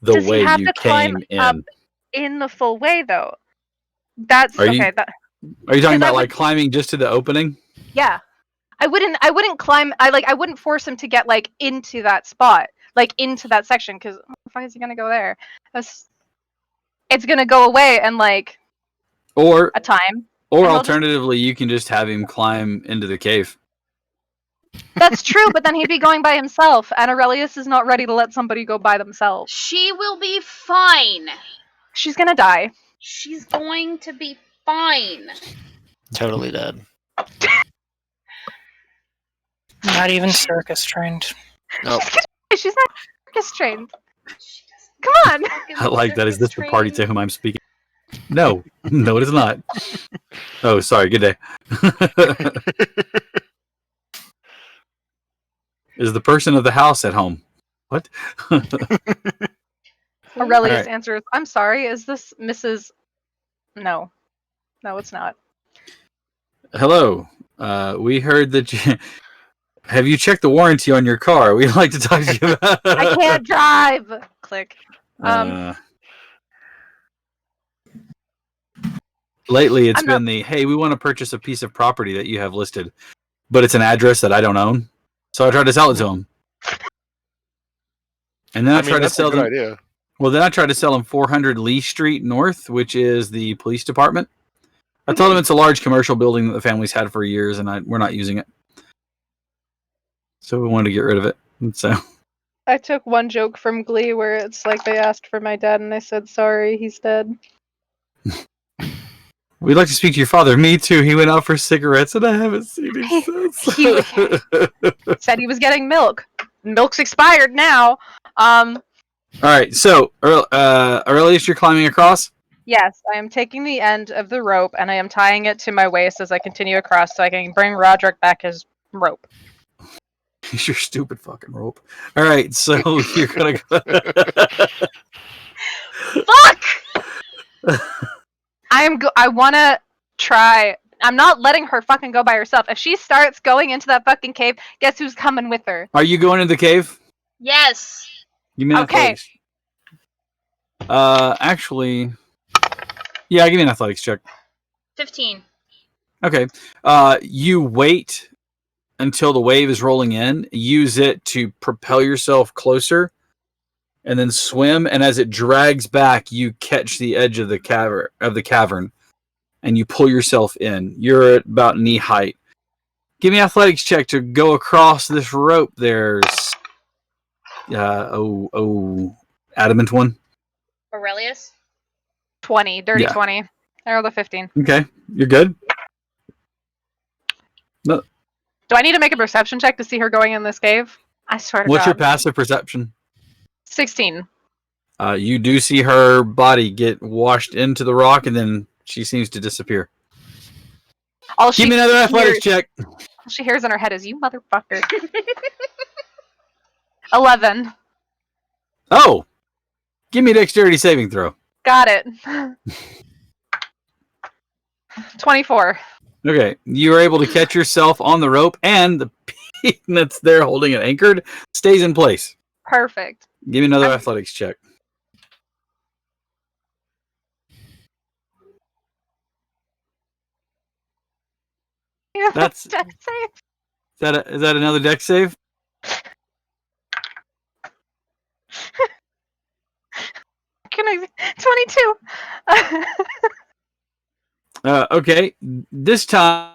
The way you came in. In the full way, though. That's okay. Are you talking about like climbing just to the opening? Yeah. I wouldn't climb. I wouldn't force him to get like into that spot, like into that section, because how the fuck is he gonna go there? It's gonna go away in like a time. Or alternatively, you can just have him climb into the cave. That's true, but then he'd be going by himself, and Aurelius is not ready to let somebody go by themselves. She will be fine. She's gonna die. She's going to be fine. Totally dead. Not even circus trained. Nope. She's not circus trained. She doesn't Come on. fucking I like that. Is this the party train. to whom I'm speaking? No. No, it is not. Oh, sorry. Good day. Is the person of the house at home? What? Aurelius Alright. answers, I'm sorry, is this Mrs. No. No, it's not. Hello. We heard that you... Have you checked the warranty on your car? We'd like to talk to you about... I can't drive! Click. Lately, it's I'm been hey, we want to purchase a piece of property that you have listed, but it's an address that I don't own. So I tried to sell it to him. And then I tried to that's sell a good them. idea. Well, then I tried to sell him 400 Lee Street North, which is the police department. I told him it's a large commercial building that the family's had for years, and we're not using it. So we wanted to get rid of it. And so I took one joke from Glee where it's like they asked for my dad and I said, sorry, he's dead. we'd like to speak to your father. Me too. He went out for cigarettes, and I haven't seen him since. He said he was getting milk. Milk's expired now. All right. So, Aurelius, you're climbing across? Yes, I am taking the end of the rope and I am tying it to my waist as I continue across so I can bring Roderick back his rope. Your stupid fucking rope. All right. So, you're going to go. Fuck! I want to try. I'm not letting her fucking go by herself. If she starts going into that fucking cave, guess who's coming with her? Are you going into the cave? Yes. Give me an Okay. athletics. Actually, yeah, give me an athletics check. 15. Okay. You wait until the wave is rolling in. Use it to propel yourself closer, and then swim. And as it drags back, you catch the edge of the cavern, and you pull yourself in. You're at about knee height. Give me an athletics check to go across this rope. There's adamant one. Aurelius? 20. Dirty Yeah. 20. I rolled a 15. Okay, you're good. No. Do I need to make a perception check to see her going in this cave? I swear to What's God. your passive perception? 16. You do see her body get washed into the rock, and then she seems to disappear. Give me another athletics check. All she hears in her head is, you motherfucker. 11. Oh! Give me a dexterity saving throw. Got it. 24. Okay, you are able to catch yourself on the rope, and the pin that's there holding it anchored stays in place. Perfect. Give me another athletics check. That's Dex save. is that another dex save? Can I? 22. Okay, this time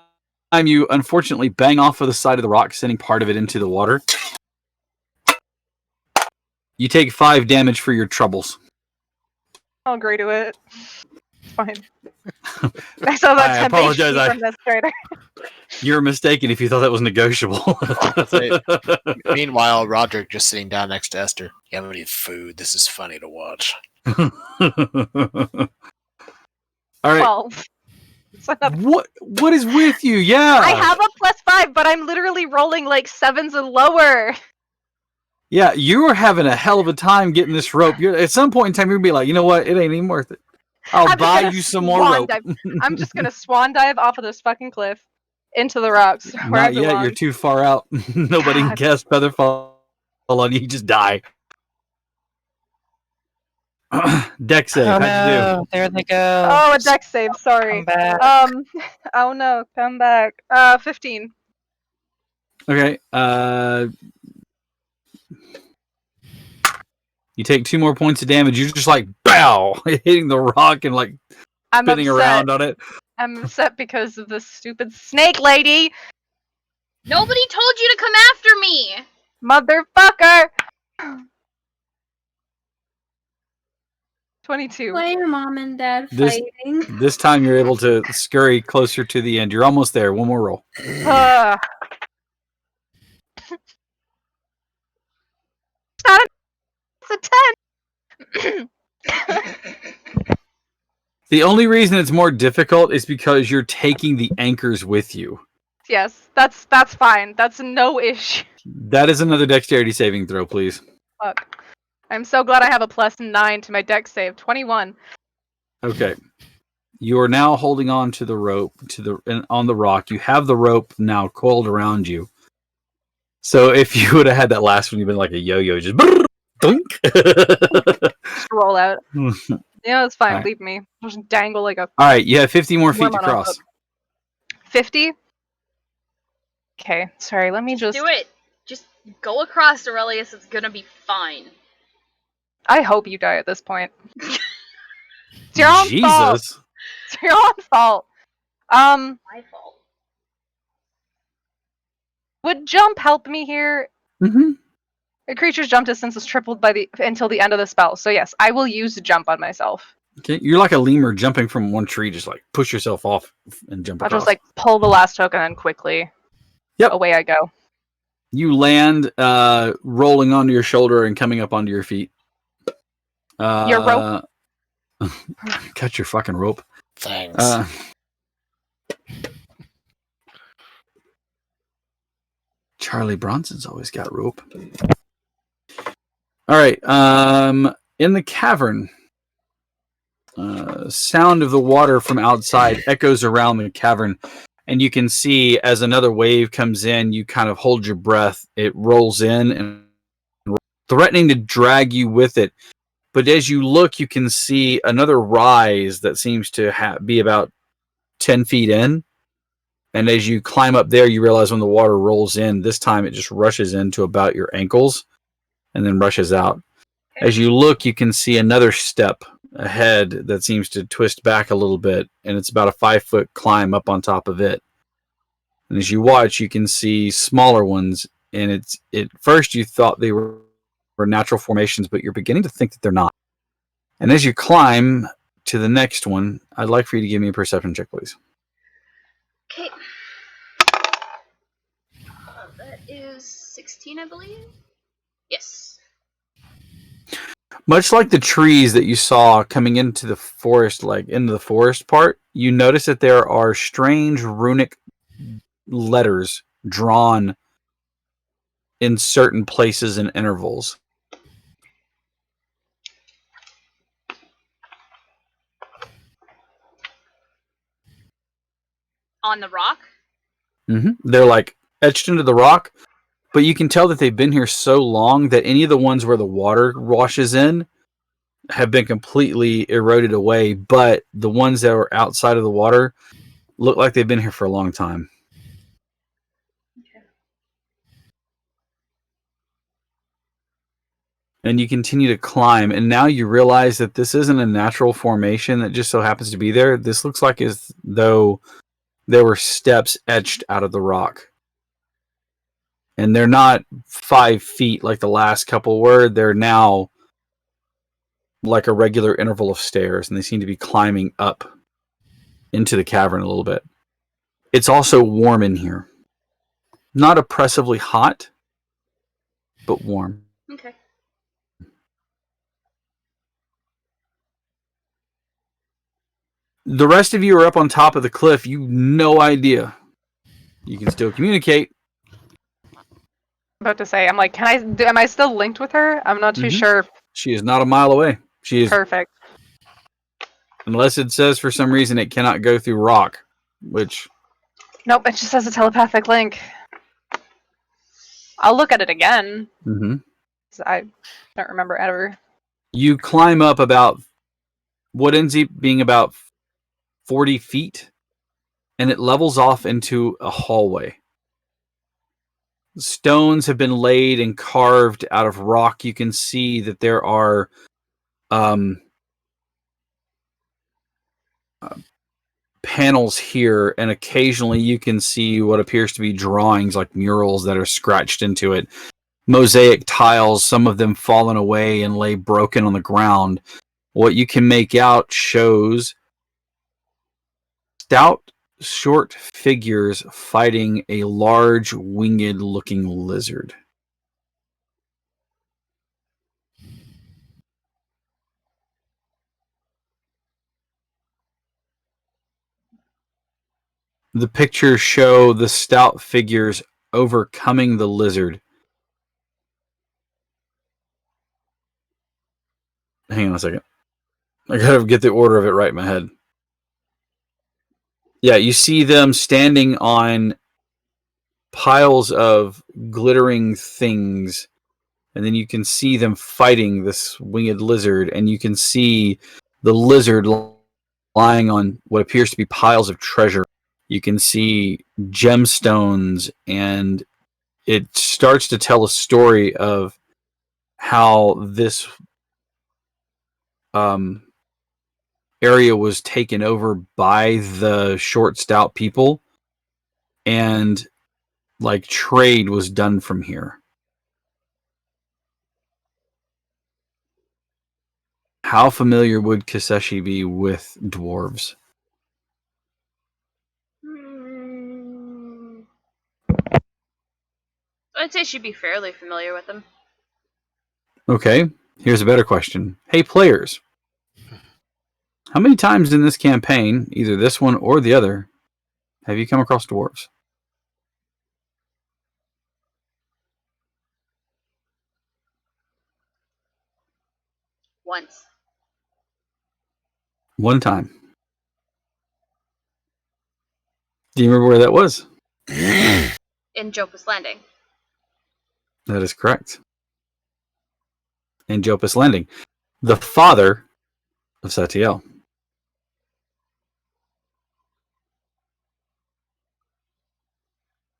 you unfortunately bang off of the side of the rock, sending part of it into the water. You take 5 damage for your troubles. I'll agree to it. Fine. I saw that I temp apologize, HP from this trader. You're mistaken if you thought that was negotiable. Meanwhile, Roderick just sitting down next to Esther. You haven't eaten food. This is funny to watch. All right. 12. What is with you? Yeah. I have a +5, but I'm literally rolling like 7s and lower. Yeah, you are having a hell of a time getting this rope. At some point in time, you're gonna be like, you know what? It ain't even worth it. I'll buy you some more rope. I'm just gonna swan dive off of this fucking cliff into the rocks. Where Not yet. You're too far out. Nobody can cast feather fall on you. You just die. Dex save. Oh How'd you no, there they go. Oh, a dex save. Sorry. Come back. Oh no, come back. 15. do? Okay. You take 2 more points of damage. You're just like, bow, hitting the rock and like I'm spinning upset. around on it. I'm upset because of this stupid snake lady. Nobody told you to come after me! Motherfucker. 22. Why are mom and dad This- fighting? This time you're able to scurry closer to the end. You're almost there. One more roll. It's a 10. The only reason it's more difficult is because you're taking the anchors with you. Yes, that's fine. That's no issue. That is another dexterity saving throw, please. Fuck. I'm so glad I have a +9 to my dex save. 21. Okay. You are now holding on to the rope on the rock. You have the rope now coiled around you. So if you would have had that last one, you've been like a yo-yo, just dunk. Just roll out. Yeah, it's fine. Alright. Leave me. Just dangle like a All right, you have 50 more feet worm to on a cross. hook. 50? Okay, sorry, let me just... Do it. Just go across, Aurelius. It's gonna be fine. I hope you die at this point. It's your own fault. Jesus. It's your own fault. My fault. Would jump help me here? Mm-hmm. A creature's jump distance is tripled until the end of the spell. So yes, I will use jump on myself. Okay, you're like a lemur jumping from one tree, just like push yourself off and jump I'll across. just like pull the last hook and then quickly away I go. You land rolling onto your shoulder and coming up onto your feet. Your rope? Cut your fucking rope. Thanks. Charlie Bronson's always got rope. All right. In the cavern, sound of the water from outside echoes around the cavern, and you can see as another wave comes in, you kind of hold your breath. It rolls in and threatening to drag you with it. But as you look, you can see another rise that seems to be about 10 feet in. And as you climb up there, you realize when the water rolls in, this time it just rushes into about your ankles and then rushes out. As you look, you can see another step ahead that seems to twist back a little bit, and it's about a 5-foot climb up on top of it. And as you watch, you can see smaller ones, and at first you thought they were natural formations, but you're beginning to think that they're not. And as you climb to the next one, I'd like for you to give me a perception check, please. Okay. That is 16, I believe. Yes. Much like the trees that you saw coming into the forest, like into the forest part, you notice that there are strange runic letters drawn in certain places and intervals. On the rock? They're like etched into the rock, but you can tell that they've been here so long that any of the ones where the water washes in have been completely eroded away, but the ones that are outside of the water look like they've been here for a long time. Okay. And you continue to climb, and now you realize that this isn't a natural formation that just so happens to be there. This looks like as though there were steps etched out of the rock. And they're not 5 feet like the last couple were. They're now like a regular interval of stairs, and they seem to be climbing up into the cavern a little bit. It's also warm in here. Not oppressively hot, but warm. Okay. The rest of you are up on top of the cliff. You have no idea. You can still communicate. About to say, I'm like, am I still linked with her? I'm not too sure. She is not a mile away. She is Perfect. Unless it says for some reason it cannot go through rock, which... Nope, it just says a telepathic link. I'll look at it again. I don't remember ever. You climb up about what ends up being about 40 feet, and it levels off into a hallway. Stones have been laid and carved out of rock. You can see that there are panels here, and occasionally you can see what appears to be drawings like murals that are scratched into it. Mosaic tiles, some of them fallen away and lay broken on the ground. What you can make out shows stout, short figures fighting a large, winged-looking lizard. The pictures show the stout figures overcoming the lizard. Hang on a second. I gotta get the order of it right in my head. Yeah, you see them standing on piles of glittering things, and then you can see them fighting this winged lizard, and you can see the lizard lying on what appears to be piles of treasure. You can see gemstones, and it starts to tell a story of how this area was taken over by the short stout people, and like trade was done from here. How familiar would Kaseshi be with dwarves? I'd say she'd be fairly familiar with them. Okay, here's a better question. Hey players, how many times in this campaign, either this one or the other, have you come across dwarves? Once. One time. Do you remember where that was? In Jopus Landing. That is correct. In Jopus Landing. The father of Satiel.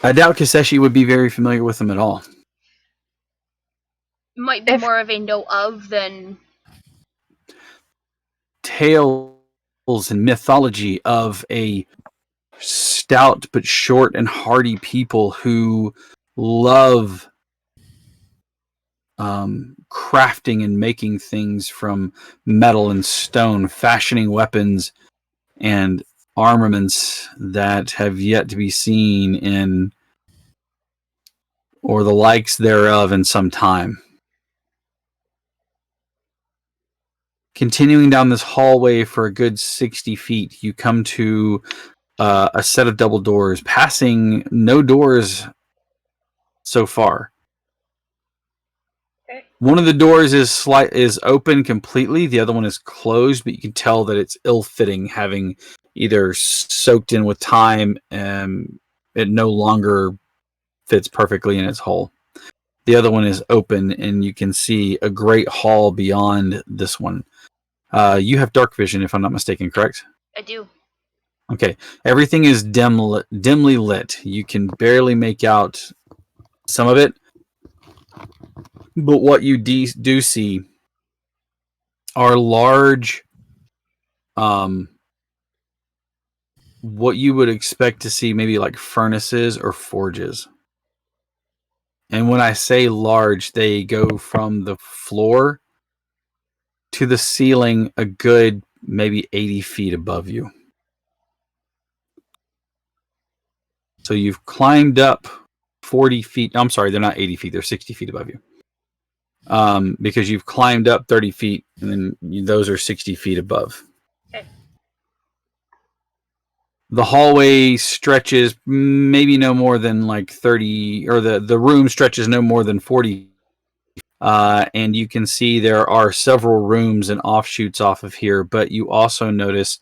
I doubt Kaseshi would be very familiar with them at all. Might be more of a know of than Tales and mythology of a stout but short and hardy people who love crafting and making things from metal and stone, fashioning weapons and armaments that have yet to be seen in or the likes thereof in some time. Continuing down this hallway for a good 60 feet, you come to a set of double doors, passing no doors so far. Okay. One of the doors is open completely. The other one is closed, but you can tell that it's ill-fitting, having either soaked in with time and it no longer fits perfectly in its hole. The other one is open, and you can see a great hall beyond this one. You have dark vision, if I'm not mistaken, correct? I do. Okay. Everything is dimly lit. You can barely make out some of it. But what you do see are large, what you would expect to see maybe like furnaces or forges. And when I say large, they go from the floor to the ceiling a good maybe 80 feet above you. So you've climbed up 40 feet. I'm sorry, they're not 80 feet. They're 60 feet above you. Because you've climbed up 30 feet, and then those are 60 feet above. Okay. The hallway stretches maybe no more than like 30, or the room stretches no more than 40. And you can see there are several rooms and offshoots off of here, but you also notice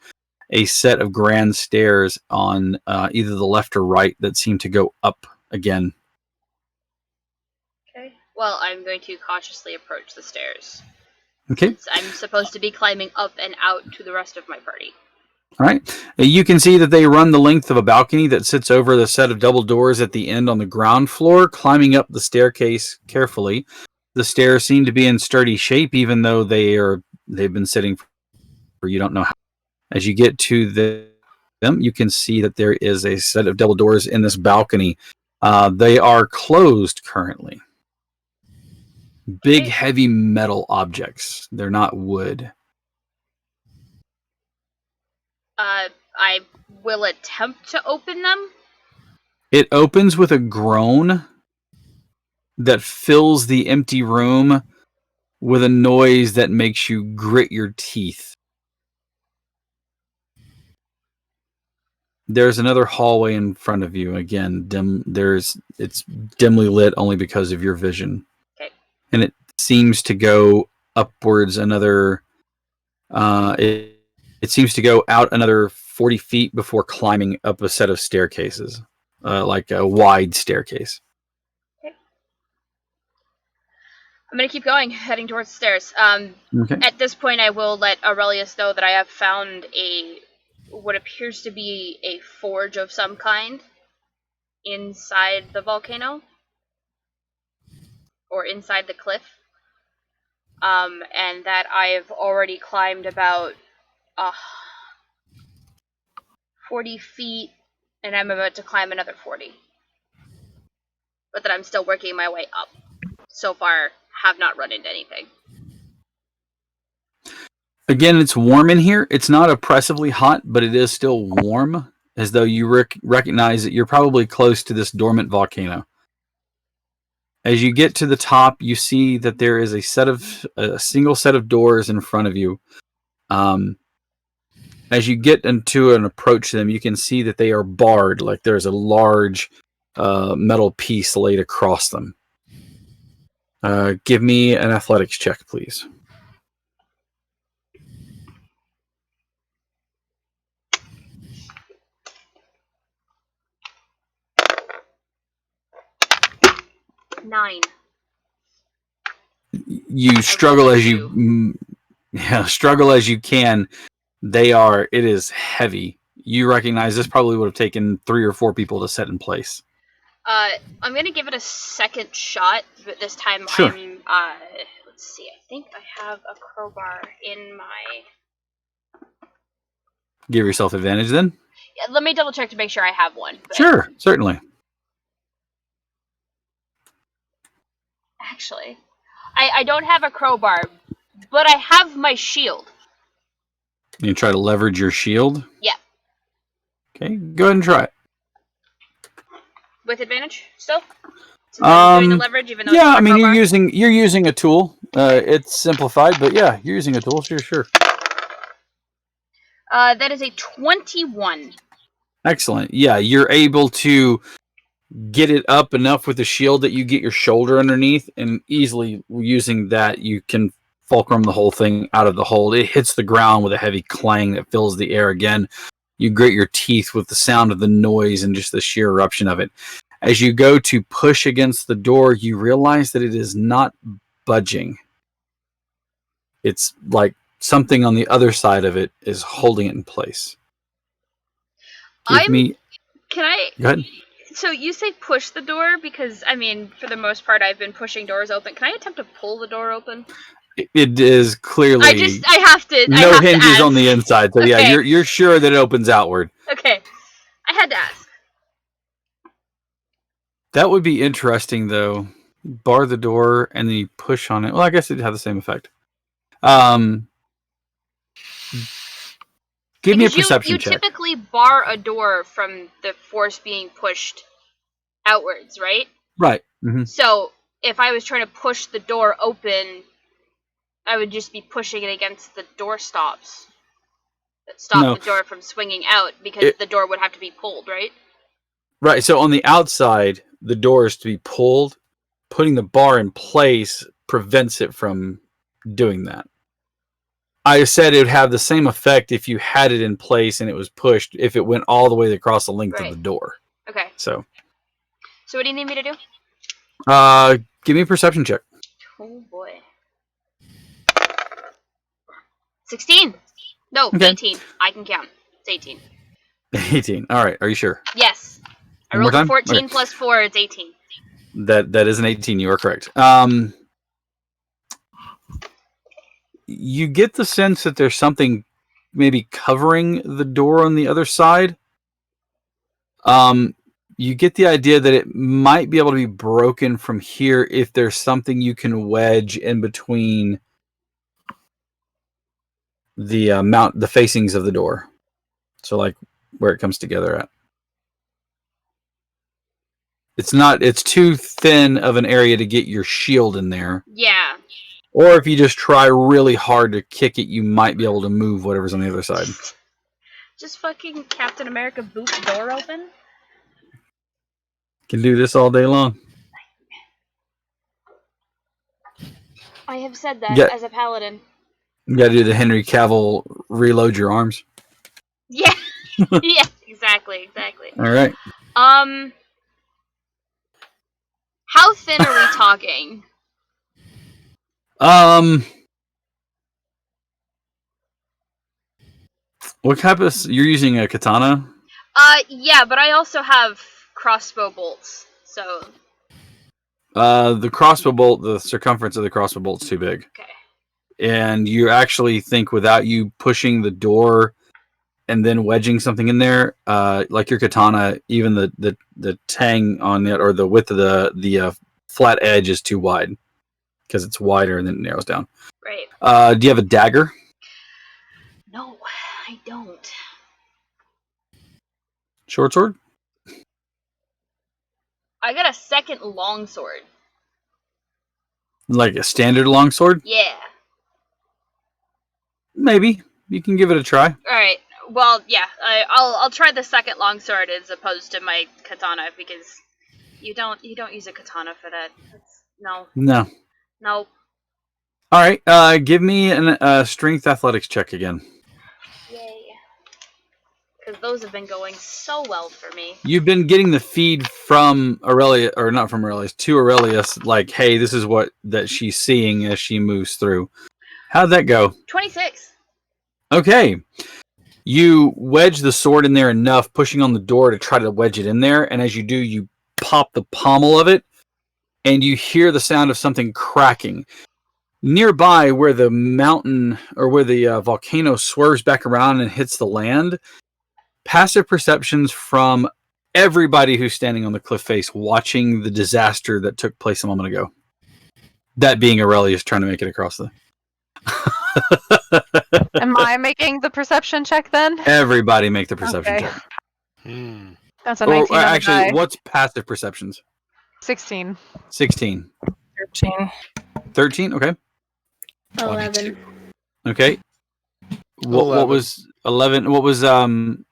a set of grand stairs on either the left or right that seem to go up again. Okay. Well, I'm going to cautiously approach the stairs. Okay. Since I'm supposed to be climbing up and out to the rest of my party. All right. You can see that they run the length of a balcony that sits over the set of double doors at the end on the ground floor, climbing up the staircase carefully. The stairs seem to be in sturdy shape, even though they've been sitting for you don't know how. As you get to them, you can see that there is a set of double doors in this balcony. They are closed currently. Big, heavy metal objects. They're not wood. I will attempt to open them. It opens with a groan that fills the empty room with a noise that makes you grit your teeth. There's another hallway in front of you. Again, it's dimly lit only because of your vision. Okay. And it seems to go upwards another it seems to go out another 40 feet before climbing up a set of staircases. Like a wide staircase. Okay. I'm gonna keep going, heading towards the stairs. Okay. At this point, I will let Aurelius know that I have found what appears to be a forge of some kind inside the volcano, or inside the cliff. And that I've already climbed about 40 feet, and I'm about to climb another 40. But that I'm still working my way up. So far, have not run into anything. Again, it's warm in here. It's not oppressively hot, but it is still warm, as though you recognize that you're probably close to this dormant volcano. As you get to the top, you see that there is a single set of doors in front of you. As you get into and approach them, you can see that they are barred, like there's a large metal piece laid across them. Give me an athletics check, please. Nine. You struggle as you struggle as you can. It is heavy. You recognize this probably would have taken 3 or 4 people to set in place. I'm gonna give it a second shot, but this time Sure. I'm let's see, I think I have a crowbar in my... Give yourself advantage then. Yeah, let me double check to make sure I have one. But... Sure, certainly. Actually, I don't have a crowbar, but I have my shield. You try to leverage your shield? Yeah. Okay, go ahead and try it. With advantage still? Since I'm doing the leverage, even though yeah, it's I mean crowbar? you're using a tool. It's simplified, but yeah, you're using a tool, sure. That is a 21. Excellent. Yeah, you're able to get it up enough with the shield that you get your shoulder underneath, and easily using that you can fulcrum the whole thing out of the hold. It hits the ground with a heavy clang that fills the air again. You grit your teeth with the sound of the noise and just the sheer eruption of it. As you go to push against the door, you realize that it is not budging. It's like something on the other side of it is holding it in place. Go ahead. So you say push the door because, I mean, for the most part, I've been pushing doors open. Can I attempt to pull the door open? It is clearly I have to. No hinges to on the inside, so okay. yeah, you're sure that it opens outward. Okay, I had to ask. That would be interesting, though. Bar the door and then you push on it. Well, I guess it'd have the same effect. Give me a perception check. You typically bar a door from the force being pushed outwards, right? Right. Mm-hmm. So if I was trying to push the door open, I would just be pushing it against the door stops that stop the door from swinging out, because the door would have to be pulled, right? Right. So on the outside, the door is to be pulled. Putting the bar in place prevents it from doing that. I said it would have the same effect if you had it in place and it was pushed, if it went all the way across the length of the door. Okay. So what do you need me to do? Give me a perception check. Oh boy. 16. No, okay. 18. I can count. It's 18. 18. All right. Are you sure? Yes. I rolled a 14 plus 4. It's 18. That is an 18. You are correct. You get the sense that there's something maybe covering the door on the other side. You get the idea that it might be able to be broken from here if there's something you can wedge in between the facings of the door. So like where it comes together at. It's too thin of an area to get your shield in there. Yeah. Or if you just try really hard to kick it, you might be able to move whatever's on the other side. Just fucking Captain America boot the door open. Can do this all day long. I have said that as a paladin. You gotta do the Henry Cavill reload your arms. Yeah. Yeah, exactly. All right. How thin are we talking? What type of... You're using a katana? Yeah, but I also have crossbow bolts, so... The crossbow bolt, the circumference of the crossbow bolt's too big. Okay. And you actually think without you pushing the door and then wedging something in there, like your katana, even the tang on it, or the width of the flat edge is too wide. Because it's wider and then it narrows down. Right. Do you have a dagger? No, I don't. Short sword? I got a second longsword. Like a standard longsword? Yeah. Maybe. You can give it a try. Alright. Well, yeah. I'll try the second longsword as opposed to my katana, because you don't use a katana for that. No. All right. Give me a strength athletics check again. Yay. Because those have been going so well for me. You've been getting the feed from Aurelia, or not from Aurelius, to Aurelius, like, hey, this is what that she's seeing as she moves through. How'd that go? 26. Okay. You wedge the sword in there enough, pushing on the door to try to wedge it in there, and as you do, you pop the pommel of it, and you hear the sound of something cracking. Nearby, where the mountain, or where the volcano swerves back around and hits the land, passive perceptions from everybody who's standing on the cliff face watching the disaster that took place a moment ago. That being Aurelius trying to make it across the... Am I making the perception check then? Everybody make the perception check. That's a 19 on the actually, die. what's passive perceptions? 16. 16. 13. 13? Okay. 11. Okay. What was 11? What was Roderick's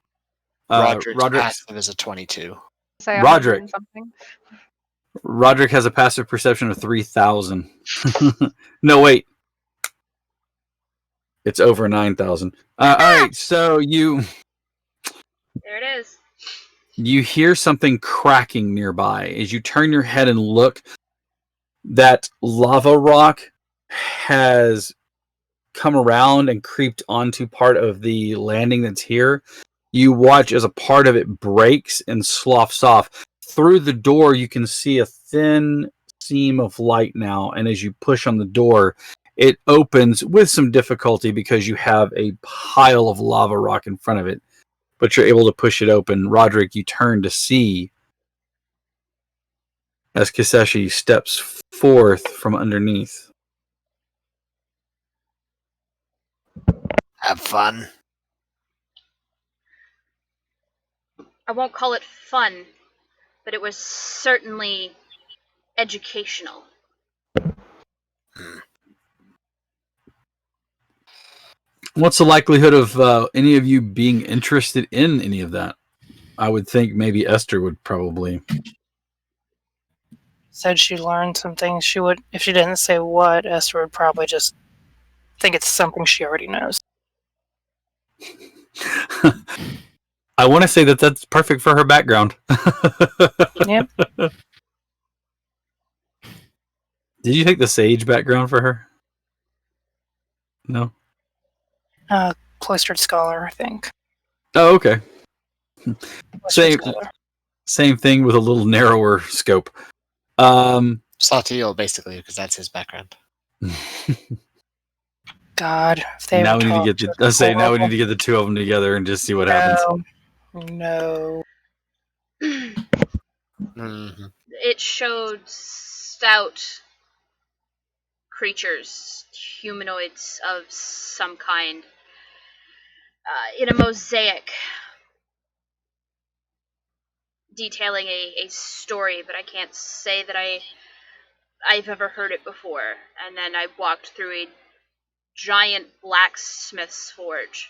Roderick's? passive is a 22. Say Roderick. 100 and something. Roderick has a passive perception of 3,000. No, wait. It's over 9,000. All right, so you There it is. you hear something cracking nearby. As you turn your head and look, that lava rock has come around and creeped onto part of the landing that's here. You watch as a part of it breaks and sloughs off. Through the door, you can see a thin seam of light now, and as you push on the door, it opens with some difficulty because you have a pile of lava rock in front of it, but you're able to push it open. Roderick, you turn to see as Kiseshi steps forth from underneath. Have fun. I won't call it fun, but it was certainly educational. What's the likelihood of any of you being interested in any of that? I would think maybe Esther would probably. Said she learned some things. She would, if she didn't say what, Esther would probably just think it's something she already knows. I want to say that that's perfect for her background. Yep. Did you take the sage background for her? No. Cloistered scholar, I think. Oh, okay. Cloistered scholar. Same thing with a little narrower scope. Saltiel, basically, because that's his background. God, if they now ever we need to talk get to the. I say now we need people. to get the two of them together and just see what happens. No. Mm-hmm. It showed stout creatures, humanoids of some kind. in a mosaic detailing a story, but I can't say that I've ever heard it before. And then I walked through a giant blacksmith's forge.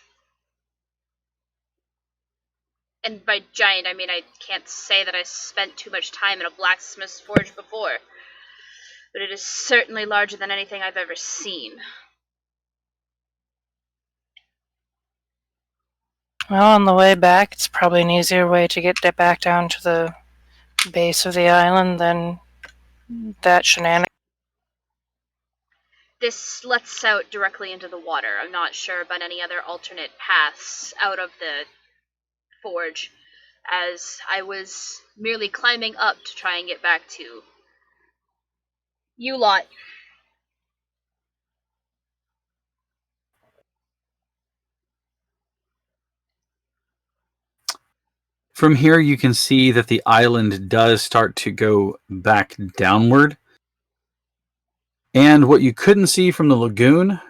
And by giant, I mean I can't say that I spent too much time in a blacksmith's forge before. But it is certainly larger than anything I've ever seen. Well, on the way back, it's probably an easier way to get back down to the base of the island than that shenanigan. This lets out directly into the water. I'm not sure about any other alternate paths out of the forge, as I was merely climbing up to try and get back to you lot. From here, you can see that the island does start to go back downward. And what you couldn't see from the lagoon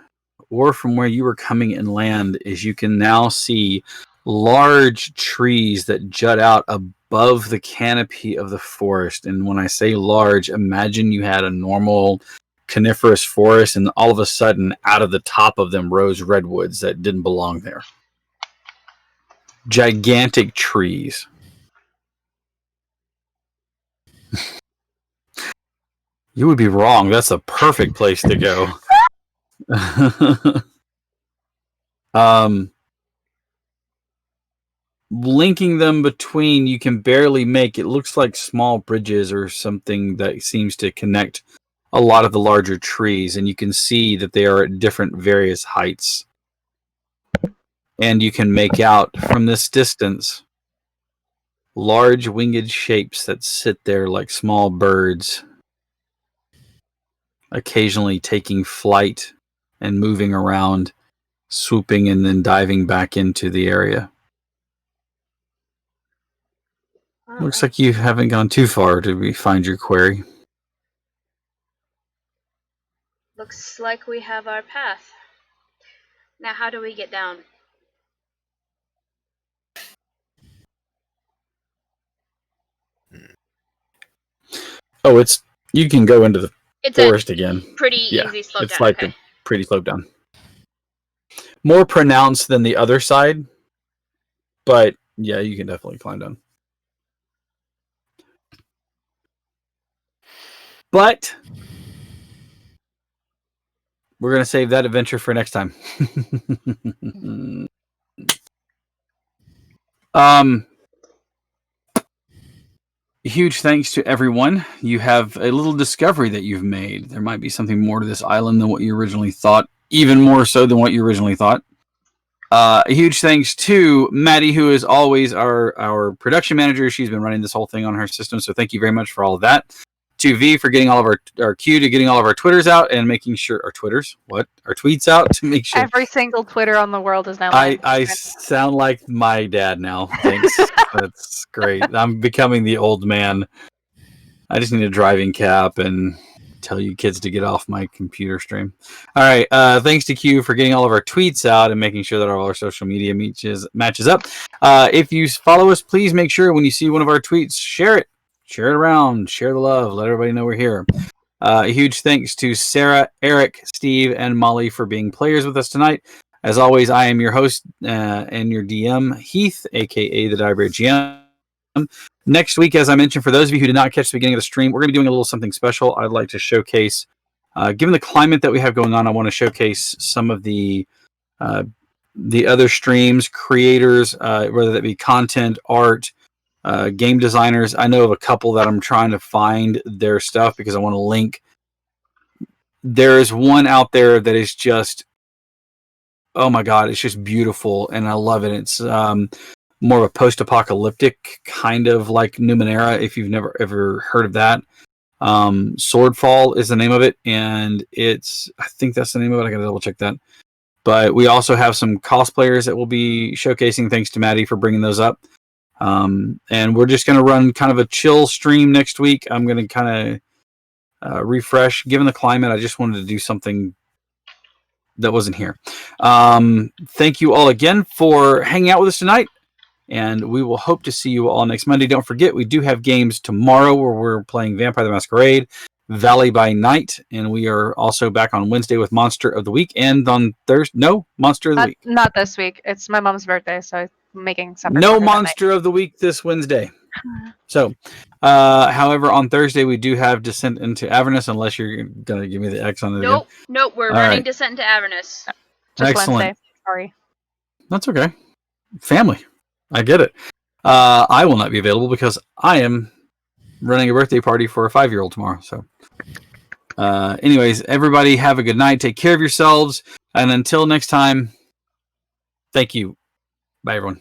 or from where you were coming inland is you can now see large trees that jut out above the canopy of the forest. And when I say large, imagine you had a normal coniferous forest, and all of a sudden, out of the top of them rose redwoods that didn't belong there. Gigantic trees. You would be wrong. That's a perfect place to go. Linking them between, you can barely make. It looks like small bridges or something that seems to connect a lot of the larger trees, and you can see that they are at different various heights. And you can make out from this distance large winged shapes that sit there like small birds, occasionally taking flight and moving around, swooping and then diving back into the area. Looks like you haven't gone too far to find your quarry. Looks like we have our path. Now how do we get down? Oh, you can go into the forest again. Pretty easy slope it's down. like a pretty slope down. More pronounced than the other side, but yeah, you can definitely climb down. But we're going to save that adventure for next time. Huge thanks to everyone. You have a little discovery that you've made. There might be something more to this island than what you originally thought, even more so than what you originally thought. A huge thanks to Maddie, who is always our production manager. She's been running this whole thing on her system, so thank you very much for all of that. To V for getting all of our Q to getting all of our Twitters out and making sure our tweets out to make sure every single Twitter on the world is now. I sound like my dad now. Thanks. That's great. I'm becoming the old man. I just need a driving cap and tell you kids to get off my computer stream. All right. Thanks to Q for getting all of our tweets out and making sure that all our social media matches up. If you follow us, please make sure when you see one of our tweets, share it. Share it around. Share the love. Let everybody know we're here. A huge thanks to Sarah, Eric, Steve, and Molly for being players with us tonight. As always, I am your host and your DM, Heath, a.k.a. the Diabear GM. Next week, as I mentioned, for those of you who did not catch the beginning of the stream, we're going to be doing a little something special. I'd like to showcase, given the climate that we have going on, I want to showcase some of the other streams, creators, whether that be content, art, game designers. I know of a couple that I'm trying to find their stuff because I want to link. There is one out there that is just, oh my god, it's just beautiful, and I love it. It's more of a post-apocalyptic kind of like Numenera, if you've never ever heard of that. Swordfall is the name of it, and I think that's the name of it. I gotta double check that. But we also have some cosplayers that we'll be showcasing. Thanks to Maddie for bringing those up. And we're just going to run kind of a chill stream next week. I'm going to kind of refresh. Given the climate, I just wanted to do something that wasn't here. Thank you all again for hanging out with us tonight. And we will hope to see you all next Monday. Don't forget, we do have games tomorrow where we're playing Vampire the Masquerade, Valley by Night, and we are also back on Wednesday with Monster of the Week, and on Thursday, no, Monster of the Week. Not this week. It's my mom's birthday, so I'm making separate. No Monster of the Week this Wednesday. So, however, on Thursday we do have Descent into Avernus, unless you're going to give me the X on it again. Nope, we're All running right. Descent into Avernus. Just Excellent. Wednesday. Sorry. That's okay. Family. I get it. I will not be available because I am running a birthday party for a 5-year-old tomorrow. So, anyways, everybody have a good night. Take care of yourselves. And until next time, thank you. Bye, everyone.